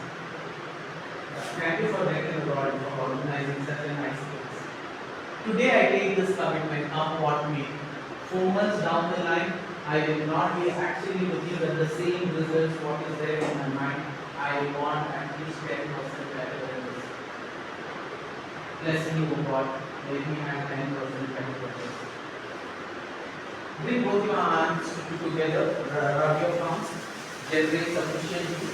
Thank you for Deccan Abroad for organizing such a nice class. Today I take this commitment, come what may. 4 months down the line, I will not be actually looking at the same results what is there in my mind. I want at least 10% better than this. Bless me, O God. Let me have 10% better than this. Bring both your hands together, rub your palms, generate sufficiently.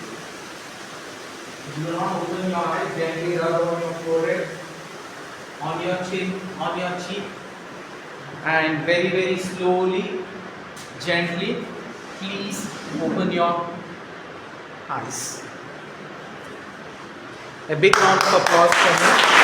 Do not open your eyes, gently rub on your forehead, on your chin, on your cheek, and very, very slowly, gently, please open your eyes. A big round of applause for me.